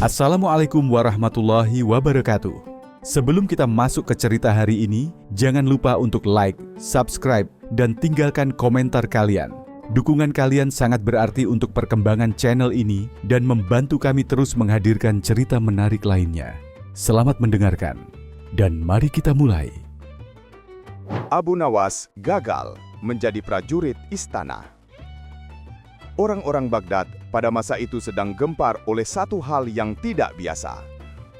Assalamualaikum warahmatullahi wabarakatuh. Sebelum kita masuk ke cerita hari ini, jangan lupa untuk like, subscribe, dan tinggalkan komentar kalian. Dukungan kalian sangat berarti untuk perkembangan channel ini dan membantu kami terus menghadirkan cerita menarik lainnya. Selamat mendengarkan, dan mari kita mulai. Abu Nawas gagal menjadi prajurit istana. Orang-orang Baghdad pada masa itu sedang gempar oleh satu hal yang tidak biasa.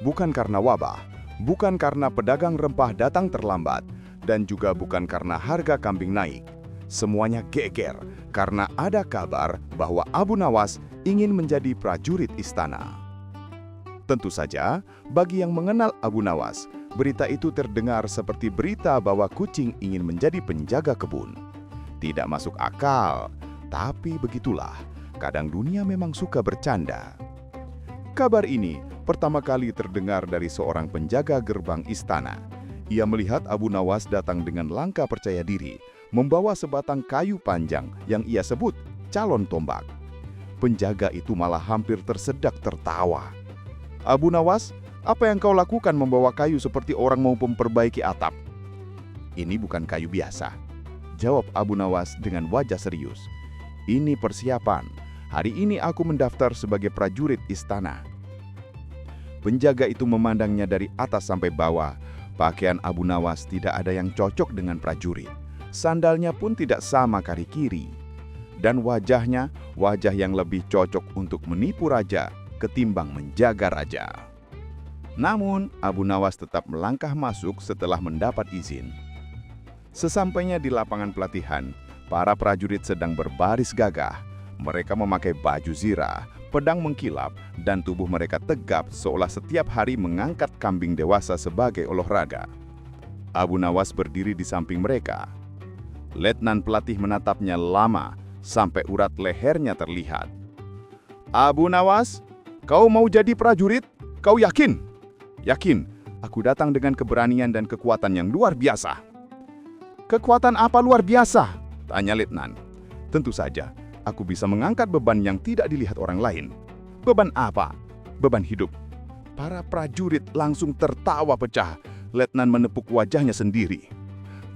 Bukan karena wabah, bukan karena pedagang rempah datang terlambat, dan juga bukan karena harga kambing naik. Semuanya geger karena ada kabar bahwa Abu Nawas ingin menjadi prajurit istana. Tentu saja, bagi yang mengenal Abu Nawas, berita itu terdengar seperti berita bahwa kucing ingin menjadi penjaga kebun. Tidak masuk akal. Tapi begitulah, kadang dunia memang suka bercanda. Kabar ini pertama kali terdengar dari seorang penjaga gerbang istana. Ia melihat Abu Nawas datang dengan langkah percaya diri, membawa sebatang kayu panjang yang ia sebut calon tombak. Penjaga itu malah hampir tersedak tertawa. "Abu Nawas, apa yang kau lakukan membawa kayu seperti orang mau memperbaiki atap?" "Ini bukan kayu biasa," jawab Abu Nawas dengan wajah serius. "Ini persiapan. Hari ini aku mendaftar sebagai prajurit istana." Penjaga itu memandangnya dari atas sampai bawah. Pakaian Abu Nawas tidak ada yang cocok dengan prajurit. Sandalnya pun tidak sama kaki kiri. Dan wajahnya, wajah yang lebih cocok untuk menipu raja ketimbang menjaga raja. Namun, Abu Nawas tetap melangkah masuk setelah mendapat izin. Sesampainya di lapangan pelatihan, para prajurit sedang berbaris gagah. Mereka memakai baju zirah, pedang mengkilap, dan tubuh mereka tegap seolah setiap hari mengangkat kambing dewasa sebagai olahraga. Abu Nawas berdiri di samping mereka. Letnan pelatih menatapnya lama sampai urat lehernya terlihat. "Abu Nawas, kau mau jadi prajurit? Kau yakin?" "Yakin. Aku datang dengan keberanian dan kekuatan yang luar biasa." "Kekuatan apa luar biasa?" tanya Letnan. "Tentu saja, aku bisa mengangkat beban yang tidak dilihat orang lain." "Beban apa?" "Beban hidup." Para prajurit langsung tertawa pecah. Letnan menepuk wajahnya sendiri.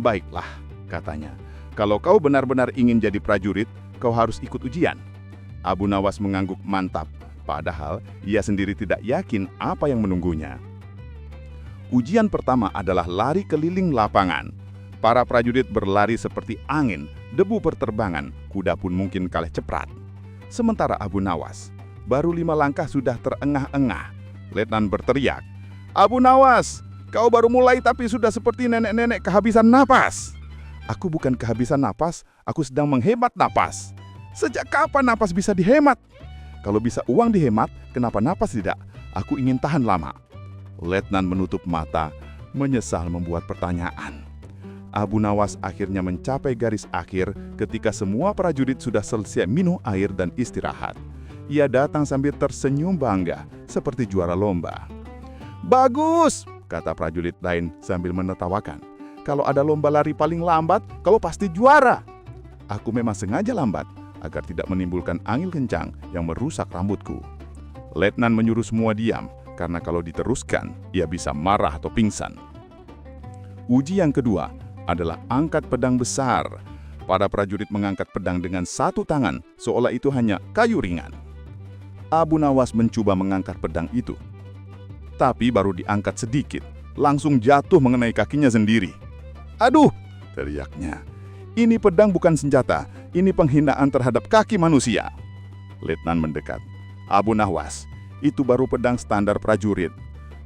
"Baiklah," katanya. "Kalau kau benar-benar ingin jadi prajurit, kau harus ikut ujian." Abu Nawas mengangguk mantap, padahal ia sendiri tidak yakin apa yang menunggunya. Ujian pertama adalah lari keliling lapangan. Para prajurit berlari seperti angin, debu berterbangan, kuda pun mungkin kalah cepat. Sementara Abu Nawas, baru 5 langkah sudah terengah-engah. Letnan berteriak, "Abu Nawas, kau baru mulai tapi sudah seperti nenek-nenek kehabisan napas." "Aku bukan kehabisan napas, aku sedang menghemat napas." "Sejak kapan napas bisa dihemat?" "Kalau bisa uang dihemat, kenapa napas tidak? Aku ingin tahan lama." Letnan menutup mata, menyesal membuat pertanyaan. Abu Nawas akhirnya mencapai garis akhir ketika semua prajurit sudah selesai minum air dan istirahat. Ia datang sambil tersenyum bangga, seperti juara lomba. "Bagus," kata prajurit lain sambil menertawakan. "Kalau ada lomba lari paling lambat, kau pasti juara." "Aku memang sengaja lambat, agar tidak menimbulkan angin kencang yang merusak rambutku." Letnan menyuruh semua diam, karena kalau diteruskan, ia bisa marah atau pingsan. Ujian kedua adalah angkat pedang besar. Para prajurit mengangkat pedang dengan satu tangan, seolah itu hanya kayu ringan. Abu Nawas mencoba mengangkat pedang itu. Tapi baru diangkat sedikit, langsung jatuh mengenai kakinya sendiri. "Aduh!" teriaknya. "Ini pedang bukan senjata, ini penghinaan terhadap kaki manusia." Letnan mendekat. "Abu Nawas, itu baru pedang standar prajurit.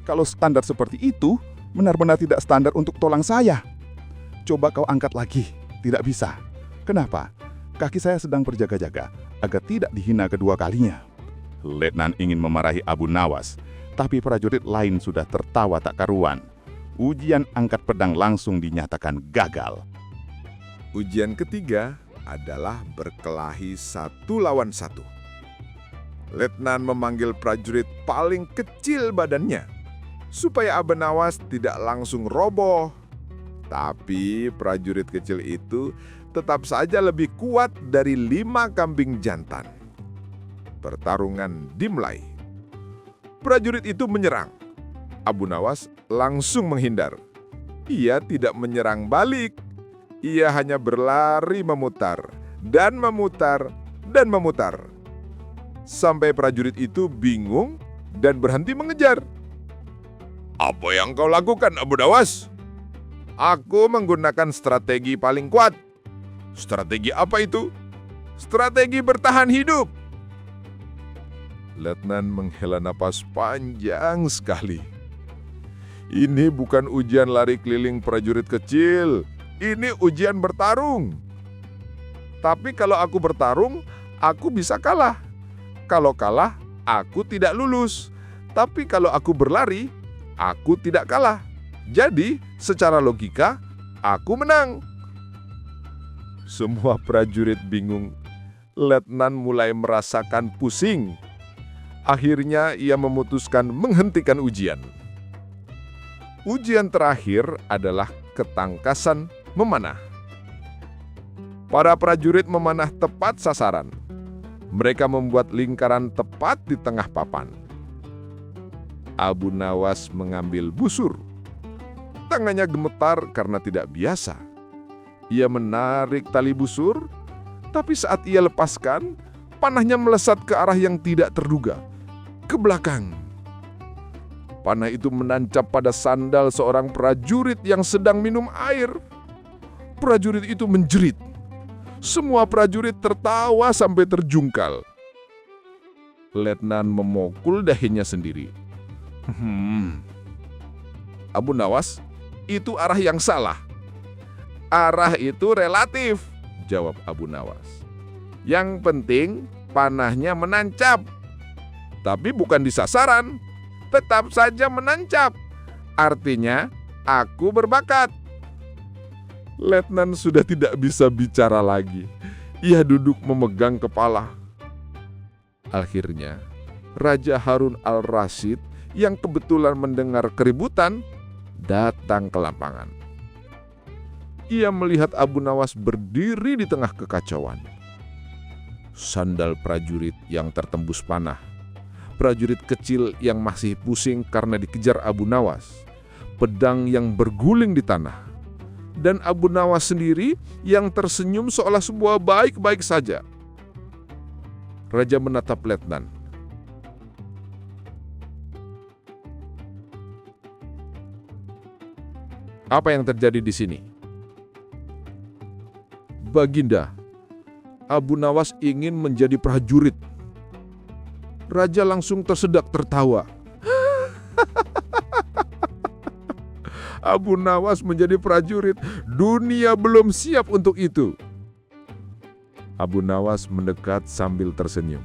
Kalau standar seperti itu, benar-benar tidak standar untuk tolang saya. Coba kau angkat lagi." "Tidak bisa." "Kenapa?" "Kaki saya sedang berjaga-jaga, agar tidak dihina kedua kalinya." Letnan ingin memarahi Abu Nawas, tapi prajurit lain sudah tertawa tak karuan. Ujian angkat pedang langsung dinyatakan gagal. Ujian ketiga adalah berkelahi 1 lawan 1. Letnan memanggil prajurit paling kecil badannya, supaya Abu Nawas tidak langsung roboh. Tapi prajurit kecil itu tetap saja lebih kuat dari 5 kambing jantan. Pertarungan dimulai. Prajurit itu menyerang. Abu Nawas langsung menghindar. Ia tidak menyerang balik. Ia hanya berlari memutar dan memutar dan memutar. Sampai prajurit itu bingung dan berhenti mengejar. "Apa yang kau lakukan, Abu Nawas?" "Aku menggunakan strategi paling kuat." "Strategi apa itu?" "Strategi bertahan hidup." Letnan menghela napas panjang sekali. Ini bukan ujian lari keliling prajurit kecil. Ini ujian bertarung. Tapi kalau aku bertarung, aku bisa kalah. Kalau kalah, aku tidak lulus. Tapi kalau aku berlari, aku tidak kalah. Jadi, secara logika, aku menang. Semua prajurit bingung. Letnan mulai merasakan pusing. Akhirnya ia memutuskan menghentikan ujian. Ujian terakhir adalah ketangkasan memanah. Para prajurit memanah tepat sasaran. Mereka membuat lingkaran tepat di tengah papan. Abu Nawas mengambil busur. Tangannya gemetar karena tidak biasa. Ia menarik tali busur, tapi saat ia lepaskan, panahnya melesat ke arah yang tidak terduga, ke belakang. Panah itu menancap pada sandal seorang prajurit yang sedang minum air. Prajurit itu menjerit. Semua prajurit tertawa sampai terjungkal. Letnan memukul dahinya sendiri. Abu Nawas, itu arah yang salah. "Arah itu relatif," jawab Abu Nawas. "Yang penting panahnya menancap. Tapi bukan di sasaran, tetap saja menancap. Artinya aku berbakat." Letnan sudah tidak bisa bicara lagi. Ia duduk memegang kepala. Akhirnya, Raja Harun al-Rasyid yang kebetulan mendengar keributan datang ke lapangan. Ia melihat Abu Nawas berdiri di tengah kekacauan. Sandal prajurit yang tertembus panah, prajurit kecil yang masih pusing karena dikejar Abu Nawas, pedang yang berguling di tanah, dan Abu Nawas sendiri yang tersenyum seolah semua baik-baik saja. Raja menatap Letnan. "Apa yang terjadi di sini?" "Baginda, Abu Nawas ingin menjadi prajurit." Raja langsung tersedak tertawa. Abu Nawas menjadi prajurit, dunia belum siap untuk itu. Abu Nawas mendekat sambil tersenyum.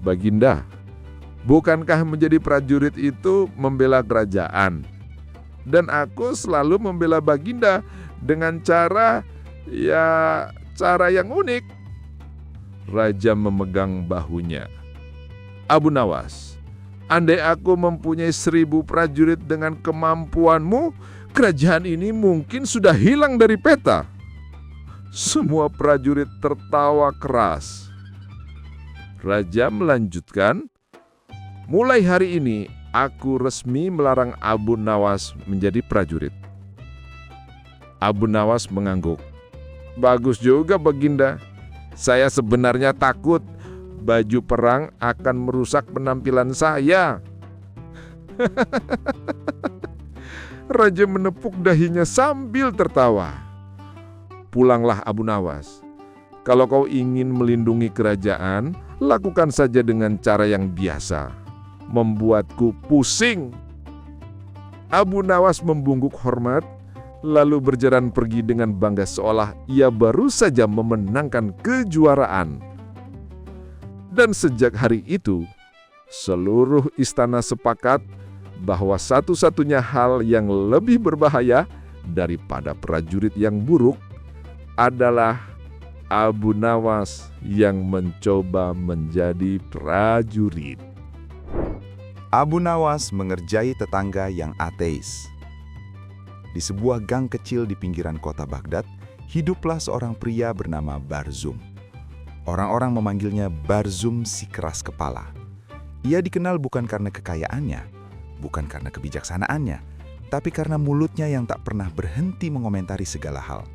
"Baginda, bukankah menjadi prajurit itu membela kerajaan? Dan aku selalu membela Baginda dengan cara yang unik." Raja memegang bahunya. "Abu Nawas, andai aku mempunyai 1000 prajurit dengan kemampuanmu, kerajaan ini mungkin sudah hilang dari peta." Semua prajurit tertawa keras. Raja melanjutkan, "Mulai hari ini, aku resmi melarang Abu Nawas menjadi prajurit." Abu Nawas mengangguk. "Bagus juga, Baginda. Saya sebenarnya takut baju perang akan merusak penampilan saya." Raja menepuk dahinya sambil tertawa. "Pulanglah, Abu Nawas. Kalau kau ingin melindungi kerajaan, lakukan saja dengan cara yang biasa. Membuatku pusing." Abu Nawas membungkuk hormat, lalu berjalan pergi dengan bangga seolah ia baru saja memenangkan kejuaraan. Dan sejak hari itu, seluruh istana sepakat bahwa satu-satunya hal yang lebih berbahaya daripada prajurit yang buruk adalah Abu Nawas yang mencoba menjadi prajurit. Abu Nawas mengerjai tetangga yang ateis. Di sebuah gang kecil di pinggiran kota Baghdad, hiduplah seorang pria bernama Barzum. Orang-orang memanggilnya Barzum si keras kepala. Ia dikenal bukan karena kekayaannya, bukan karena kebijaksanaannya, tapi karena mulutnya yang tak pernah berhenti mengomentari segala hal.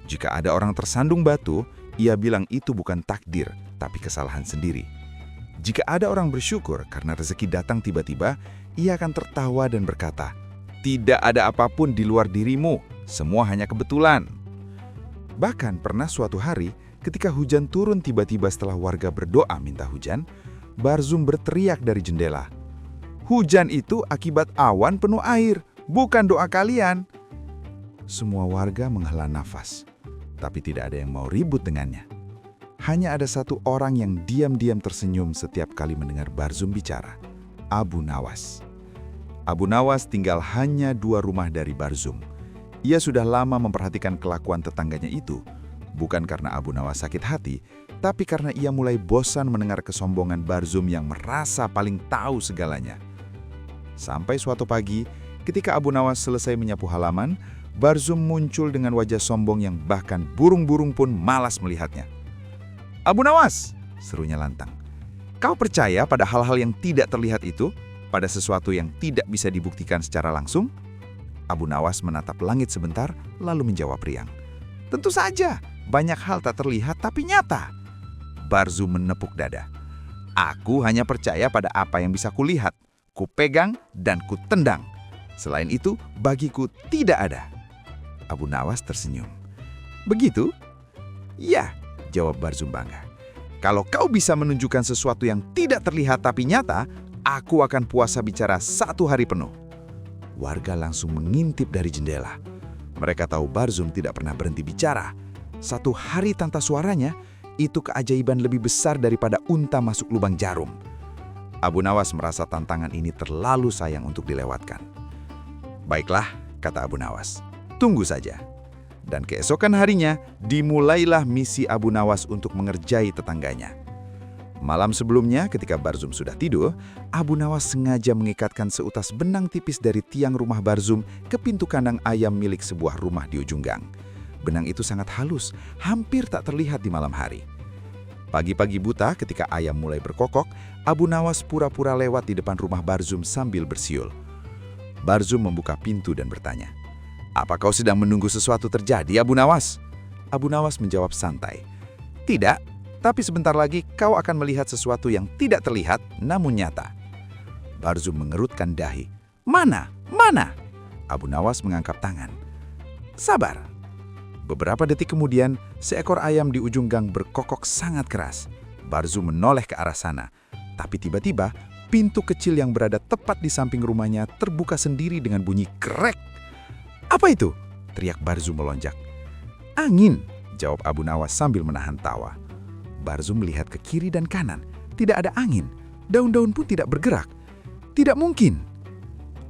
Jika ada orang tersandung batu, ia bilang itu bukan takdir, tapi kesalahan sendiri. Jika ada orang bersyukur karena rezeki datang tiba-tiba, ia akan tertawa dan berkata, "Tidak ada apapun di luar dirimu, semua hanya kebetulan." Bahkan pernah suatu hari, ketika hujan turun tiba-tiba setelah warga berdoa minta hujan, Barzum berteriak dari jendela, "Hujan itu akibat awan penuh air, bukan doa kalian." Semua warga menghela nafas, tapi tidak ada yang mau ribut dengannya. Hanya ada satu orang yang diam-diam tersenyum setiap kali mendengar Barzum bicara, Abu Nawas. Abu Nawas tinggal hanya 2 rumah dari Barzum. Ia sudah lama memperhatikan kelakuan tetangganya itu, bukan karena Abu Nawas sakit hati, tapi karena ia mulai bosan mendengar kesombongan Barzum yang merasa paling tahu segalanya. Sampai suatu pagi, ketika Abu Nawas selesai menyapu halaman, Barzum muncul dengan wajah sombong yang bahkan burung-burung pun malas melihatnya. "Abu Nawas," serunya lantang, "kau percaya pada hal-hal yang tidak terlihat itu? Pada sesuatu yang tidak bisa dibuktikan secara langsung?" Abu Nawas menatap langit sebentar, lalu menjawab riang, "Tentu saja, banyak hal tak terlihat tapi nyata." Barzum menepuk dada. "Aku hanya percaya pada apa yang bisa kulihat, kupegang, dan kutendang. Selain itu, bagiku tidak ada." Abu Nawas tersenyum. "Begitu?" "Ya," jawab Barzum bangga. "Kalau kau bisa menunjukkan sesuatu yang tidak terlihat tapi nyata, aku akan puasa bicara 1 hari penuh." Warga langsung mengintip dari jendela. Mereka tahu Barzum tidak pernah berhenti bicara. 1 hari tanpa suaranya, itu keajaiban lebih besar daripada unta masuk lubang jarum. Abu Nawas merasa tantangan ini terlalu sayang untuk dilewatkan. "Baiklah," kata Abu Nawas, "tunggu saja." Dan keesokan harinya, dimulailah misi Abu Nawas untuk mengerjai tetangganya. Malam sebelumnya, ketika Barzum sudah tidur, Abu Nawas sengaja mengikatkan seutas benang tipis dari tiang rumah Barzum ke pintu kandang ayam milik sebuah rumah di ujung gang. Benang itu sangat halus, hampir tak terlihat di malam hari. Pagi-pagi buta ketika ayam mulai berkokok, Abu Nawas pura-pura lewat di depan rumah Barzum sambil bersiul. Barzum membuka pintu dan bertanya, "Apa kau sedang menunggu sesuatu terjadi, Abu Nawas?" Abu Nawas menjawab santai, "Tidak, tapi sebentar lagi kau akan melihat sesuatu yang tidak terlihat namun nyata." Barzum mengerutkan dahi. "Mana? Mana?" Abu Nawas mengangkat tangan. "Sabar." Beberapa detik kemudian, seekor ayam di ujung gang berkokok sangat keras. Barzum menoleh ke arah sana, tapi tiba-tiba pintu kecil yang berada tepat di samping rumahnya terbuka sendiri dengan bunyi krek. "Apa itu?" teriak Barzum melonjak. "Angin," jawab Abu Nawas sambil menahan tawa. Barzum melihat ke kiri dan kanan. Tidak ada angin, daun-daun pun tidak bergerak. "Tidak mungkin."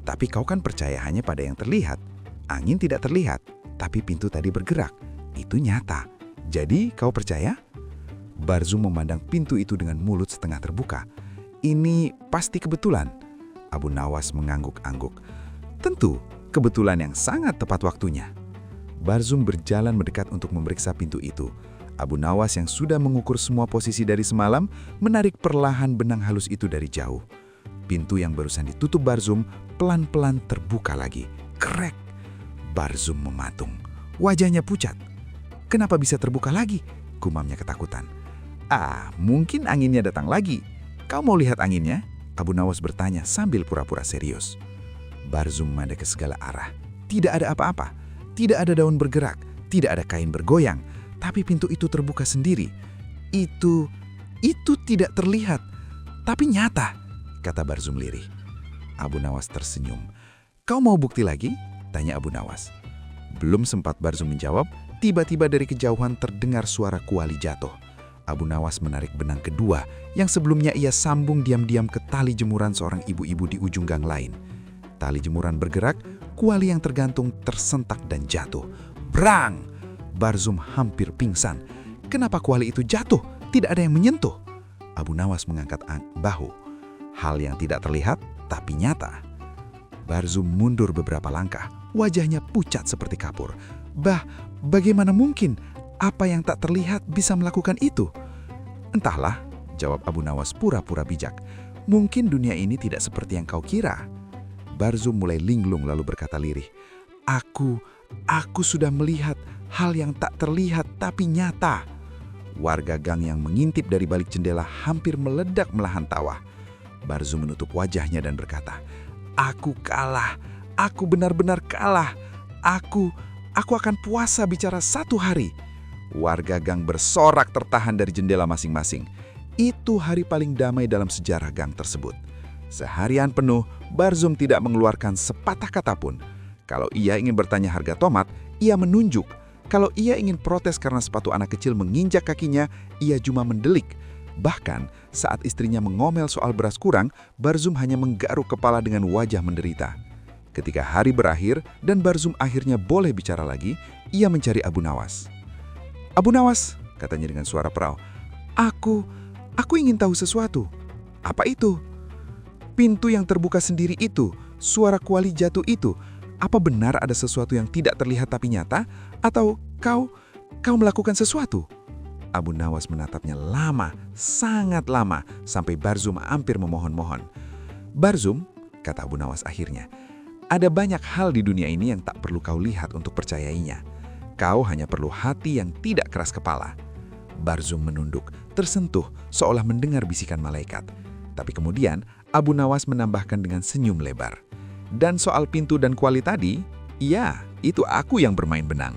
"Tapi kau kan percaya hanya pada yang terlihat. Angin tidak terlihat, tapi pintu tadi bergerak. Itu nyata. Jadi kau percaya?" Barzum memandang pintu itu dengan mulut setengah terbuka. "Ini pasti kebetulan." Abu Nawas mengangguk-angguk. "Tentu, kebetulan yang sangat tepat waktunya." Barzum berjalan mendekat untuk memeriksa pintu itu. Abu Nawas yang sudah mengukur semua posisi dari semalam, menarik perlahan benang halus itu dari jauh. Pintu yang barusan ditutup Barzum pelan-pelan terbuka lagi. Krek! Barzum mematung. Wajahnya pucat. "Kenapa bisa terbuka lagi?" gumamnya ketakutan. Mungkin anginnya datang lagi. Kau mau lihat anginnya?" Abu Nawas bertanya sambil pura-pura serius. Barzum memandang ke segala arah. Tidak ada apa-apa. Tidak ada daun bergerak. Tidak ada kain bergoyang. Tapi pintu itu terbuka sendiri. Itu tidak terlihat. Tapi nyata," kata Barzum lirih. Abu Nawas tersenyum. "Kau mau bukti lagi?" tanya Abu Nawas. Belum sempat Barzum menjawab, tiba-tiba dari kejauhan terdengar suara kuali jatuh. Abu Nawas menarik benang kedua yang sebelumnya ia sambung diam-diam ke tali jemuran seorang ibu-ibu di ujung gang lain. Tali jemuran bergerak, kuali yang tergantung tersentak dan jatuh. Brang! Barzum hampir pingsan. Kenapa kuali itu jatuh? Tidak ada yang menyentuh. Abu Nawas mengangkat bahu. Hal yang tidak terlihat tapi nyata. Barzum mundur beberapa langkah. Wajahnya pucat seperti kapur. Bagaimana mungkin apa yang tak terlihat bisa melakukan itu? Entahlah, jawab Abu Nawas pura-pura bijak. Mungkin dunia ini tidak seperti yang kau kira. Barzum mulai linglung lalu berkata lirih, Aku sudah melihat hal yang tak terlihat tapi nyata. Warga gang yang mengintip dari balik jendela hampir meledak melahan tawa. Barzum menutup wajahnya dan berkata, Aku kalah. Aku benar-benar kalah. Aku akan puasa bicara 1 hari. Warga gang bersorak tertahan dari jendela masing-masing. Itu hari paling damai dalam sejarah gang tersebut. Seharian penuh, Barzum tidak mengeluarkan sepatah kata pun. Kalau ia ingin bertanya harga tomat, ia menunjuk. Kalau ia ingin protes karena sepatu anak kecil menginjak kakinya, ia cuma mendelik. Bahkan saat istrinya mengomel soal beras kurang, Barzum hanya menggaruk kepala dengan wajah menderita. Ketika hari berakhir dan Barzum akhirnya boleh bicara lagi, ia mencari Abu Nawas. Abu Nawas, katanya dengan suara perau, Aku ingin tahu sesuatu. Apa itu? Pintu yang terbuka sendiri itu, suara kuali jatuh itu, apa benar ada sesuatu yang tidak terlihat tapi nyata? Atau kau melakukan sesuatu? Abu Nawas menatapnya lama, sangat lama, sampai Barzum hampir memohon-mohon. Barzum, kata Abu Nawas akhirnya, ada banyak hal di dunia ini yang tak perlu kau lihat untuk percayainya. Kau hanya perlu hati yang tidak keras kepala. Barzum menunduk, tersentuh seolah mendengar bisikan malaikat. Tapi kemudian Abu Nawas menambahkan dengan senyum lebar. Dan soal pintu dan kuali tadi, iya, itu aku yang bermain benang.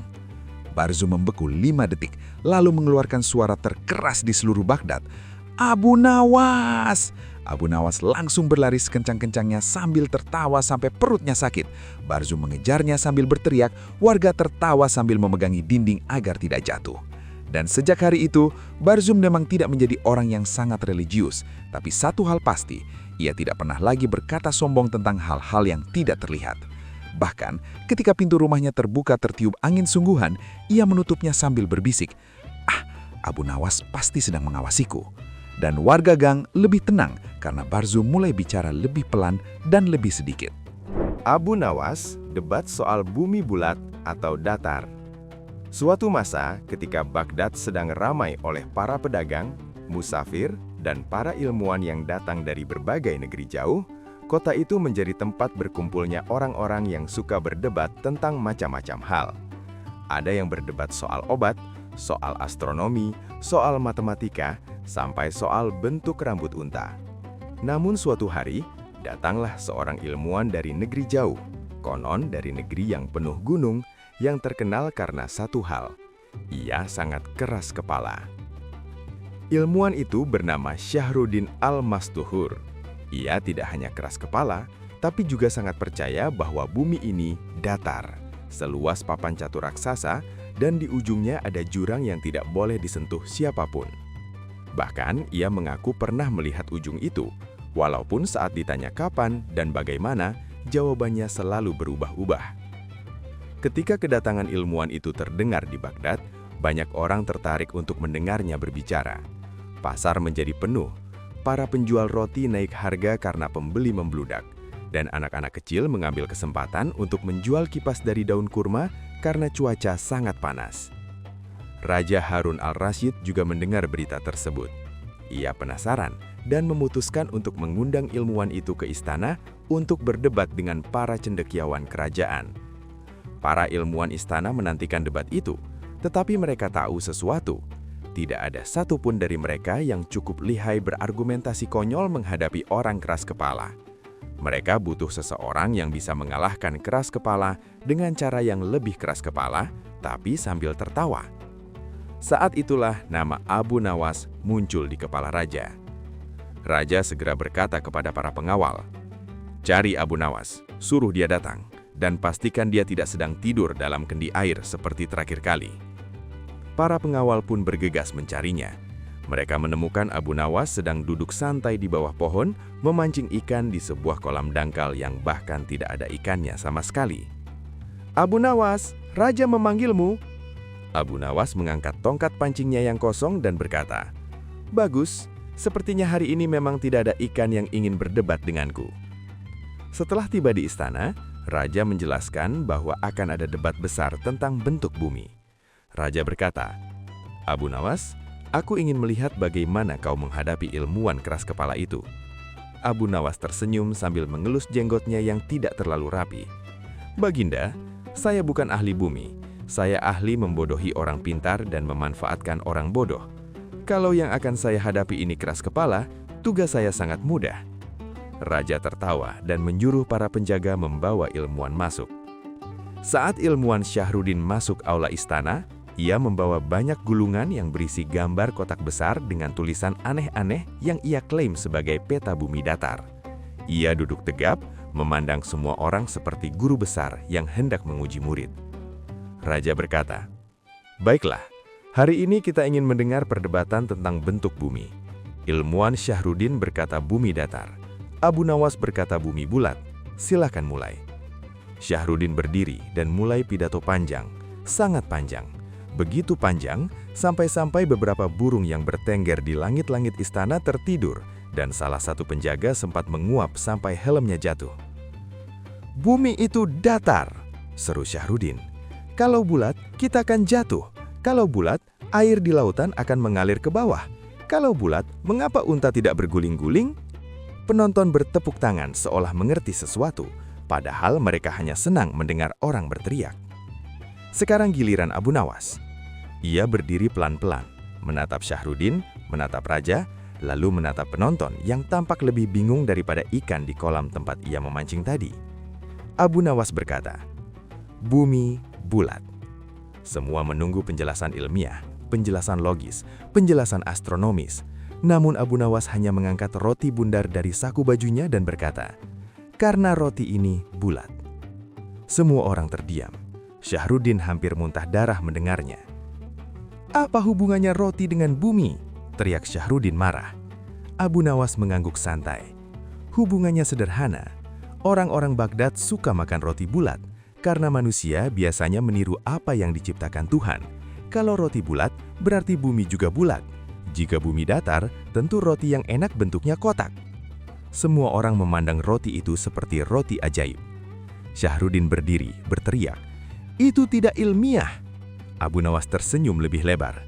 Barzum membeku 5 detik, lalu mengeluarkan suara terkeras di seluruh Baghdad. Abu Nawas! Abu Nawas langsung berlari sekencang-kencangnya sambil tertawa sampai perutnya sakit. Barzum mengejarnya sambil berteriak, warga tertawa sambil memegangi dinding agar tidak jatuh. Dan sejak hari itu, Barzum memang tidak menjadi orang yang sangat religius. Tapi satu hal pasti, ia tidak pernah lagi berkata sombong tentang hal-hal yang tidak terlihat. Bahkan, ketika pintu rumahnya terbuka tertiup angin sungguhan, ia menutupnya sambil berbisik, Abu Nawas pasti sedang mengawasiku. Dan warga gang lebih tenang karena Barzum mulai bicara lebih pelan dan lebih sedikit. Abu Nawas, debat soal bumi bulat atau datar. Suatu masa ketika Baghdad sedang ramai oleh para pedagang, musafir, dan para ilmuwan yang datang dari berbagai negeri jauh, kota itu menjadi tempat berkumpulnya orang-orang yang suka berdebat tentang macam-macam hal. Ada yang berdebat soal obat, soal astronomi, soal matematika, sampai soal bentuk rambut unta. Namun suatu hari, datanglah seorang ilmuwan dari negeri jauh, konon dari negeri yang penuh gunung, yang terkenal karena satu hal, ia sangat keras kepala. Ilmuwan itu bernama Syahruddin Al-Mastuhur. Ia tidak hanya keras kepala, tapi juga sangat percaya bahwa bumi ini datar, seluas papan catur raksasa, dan di ujungnya ada jurang yang tidak boleh disentuh siapapun. Bahkan, ia mengaku pernah melihat ujung itu, walaupun saat ditanya kapan dan bagaimana, jawabannya selalu berubah-ubah. Ketika kedatangan ilmuwan itu terdengar di Baghdad, banyak orang tertarik untuk mendengarnya berbicara. Pasar menjadi penuh, para penjual roti naik harga karena pembeli membludak, dan anak-anak kecil mengambil kesempatan untuk menjual kipas dari daun kurma karena cuaca sangat panas. Raja Harun al-Rasyid juga mendengar berita tersebut. Ia penasaran dan memutuskan untuk mengundang ilmuwan itu ke istana untuk berdebat dengan para cendekiawan kerajaan. Para ilmuwan istana menantikan debat itu, tetapi mereka tahu sesuatu. Tidak ada satupun dari mereka yang cukup lihai berargumentasi konyol menghadapi orang keras kepala. Mereka butuh seseorang yang bisa mengalahkan keras kepala dengan cara yang lebih keras kepala, tapi sambil tertawa. Saat itulah nama Abu Nawas muncul di kepala raja. Raja segera berkata kepada para pengawal, "Cari Abu Nawas, suruh dia datang. Dan pastikan dia tidak sedang tidur dalam kendi air seperti terakhir kali." Para pengawal pun bergegas mencarinya. Mereka menemukan Abu Nawas sedang duduk santai di bawah pohon, memancing ikan di sebuah kolam dangkal yang bahkan tidak ada ikannya sama sekali. "Abu Nawas, raja memanggilmu." Abu Nawas mengangkat tongkat pancingnya yang kosong dan berkata, "Bagus, sepertinya hari ini memang tidak ada ikan yang ingin berdebat denganku." Setelah tiba di istana, raja menjelaskan bahwa akan ada debat besar tentang bentuk bumi. Raja berkata, "Abu Nawas, aku ingin melihat bagaimana kau menghadapi ilmuwan keras kepala itu." Abu Nawas tersenyum sambil mengelus jenggotnya yang tidak terlalu rapi. "Baginda, saya bukan ahli bumi. Saya ahli membodohi orang pintar dan memanfaatkan orang bodoh. Kalau yang akan saya hadapi ini keras kepala, tugas saya sangat mudah." Raja tertawa dan menyuruh para penjaga membawa ilmuwan masuk. Saat ilmuwan Syahruddin masuk aula istana, ia membawa banyak gulungan yang berisi gambar kotak besar dengan tulisan aneh-aneh yang ia klaim sebagai peta bumi datar. Ia duduk tegap, memandang semua orang seperti guru besar yang hendak menguji murid. Raja berkata, "Baiklah, hari ini kita ingin mendengar perdebatan tentang bentuk bumi." Ilmuwan Syahruddin berkata bumi datar. Abu Nawas berkata bumi bulat. Silakan mulai. Syahruddin berdiri dan mulai pidato panjang, sangat panjang. Begitu panjang, sampai-sampai beberapa burung yang bertengger di langit-langit istana tertidur dan salah satu penjaga sempat menguap sampai helmnya jatuh. "Bumi itu datar," seru Syahruddin. "Kalau bulat, kita akan jatuh. Kalau bulat, air di lautan akan mengalir ke bawah. Kalau bulat, mengapa unta tidak berguling-guling?" Penonton bertepuk tangan seolah mengerti sesuatu, padahal mereka hanya senang mendengar orang berteriak. Sekarang giliran Abu Nawas. Ia berdiri pelan-pelan, menatap Syahruddin, menatap Raja, lalu menatap penonton yang tampak lebih bingung daripada ikan di kolam tempat ia memancing tadi. Abu Nawas berkata, "Bumi bulat." Semua menunggu penjelasan ilmiah, penjelasan logis, penjelasan astronomis. Namun Abu Nawas hanya mengangkat roti bundar dari saku bajunya dan berkata, "Karena roti ini bulat." Semua orang terdiam. Syahruddin hampir muntah darah mendengarnya. "Apa hubungannya roti dengan bumi?" teriak Syahruddin marah. Abu Nawas mengangguk santai. "Hubungannya sederhana. Orang-orang Baghdad suka makan roti bulat karena manusia biasanya meniru apa yang diciptakan Tuhan. Kalau roti bulat, berarti bumi juga bulat. Jika bumi datar, tentu roti yang enak bentuknya kotak." Semua orang memandang roti itu seperti roti ajaib. Syahruddin berdiri, berteriak, "Itu tidak ilmiah." Abu Nawas tersenyum lebih lebar.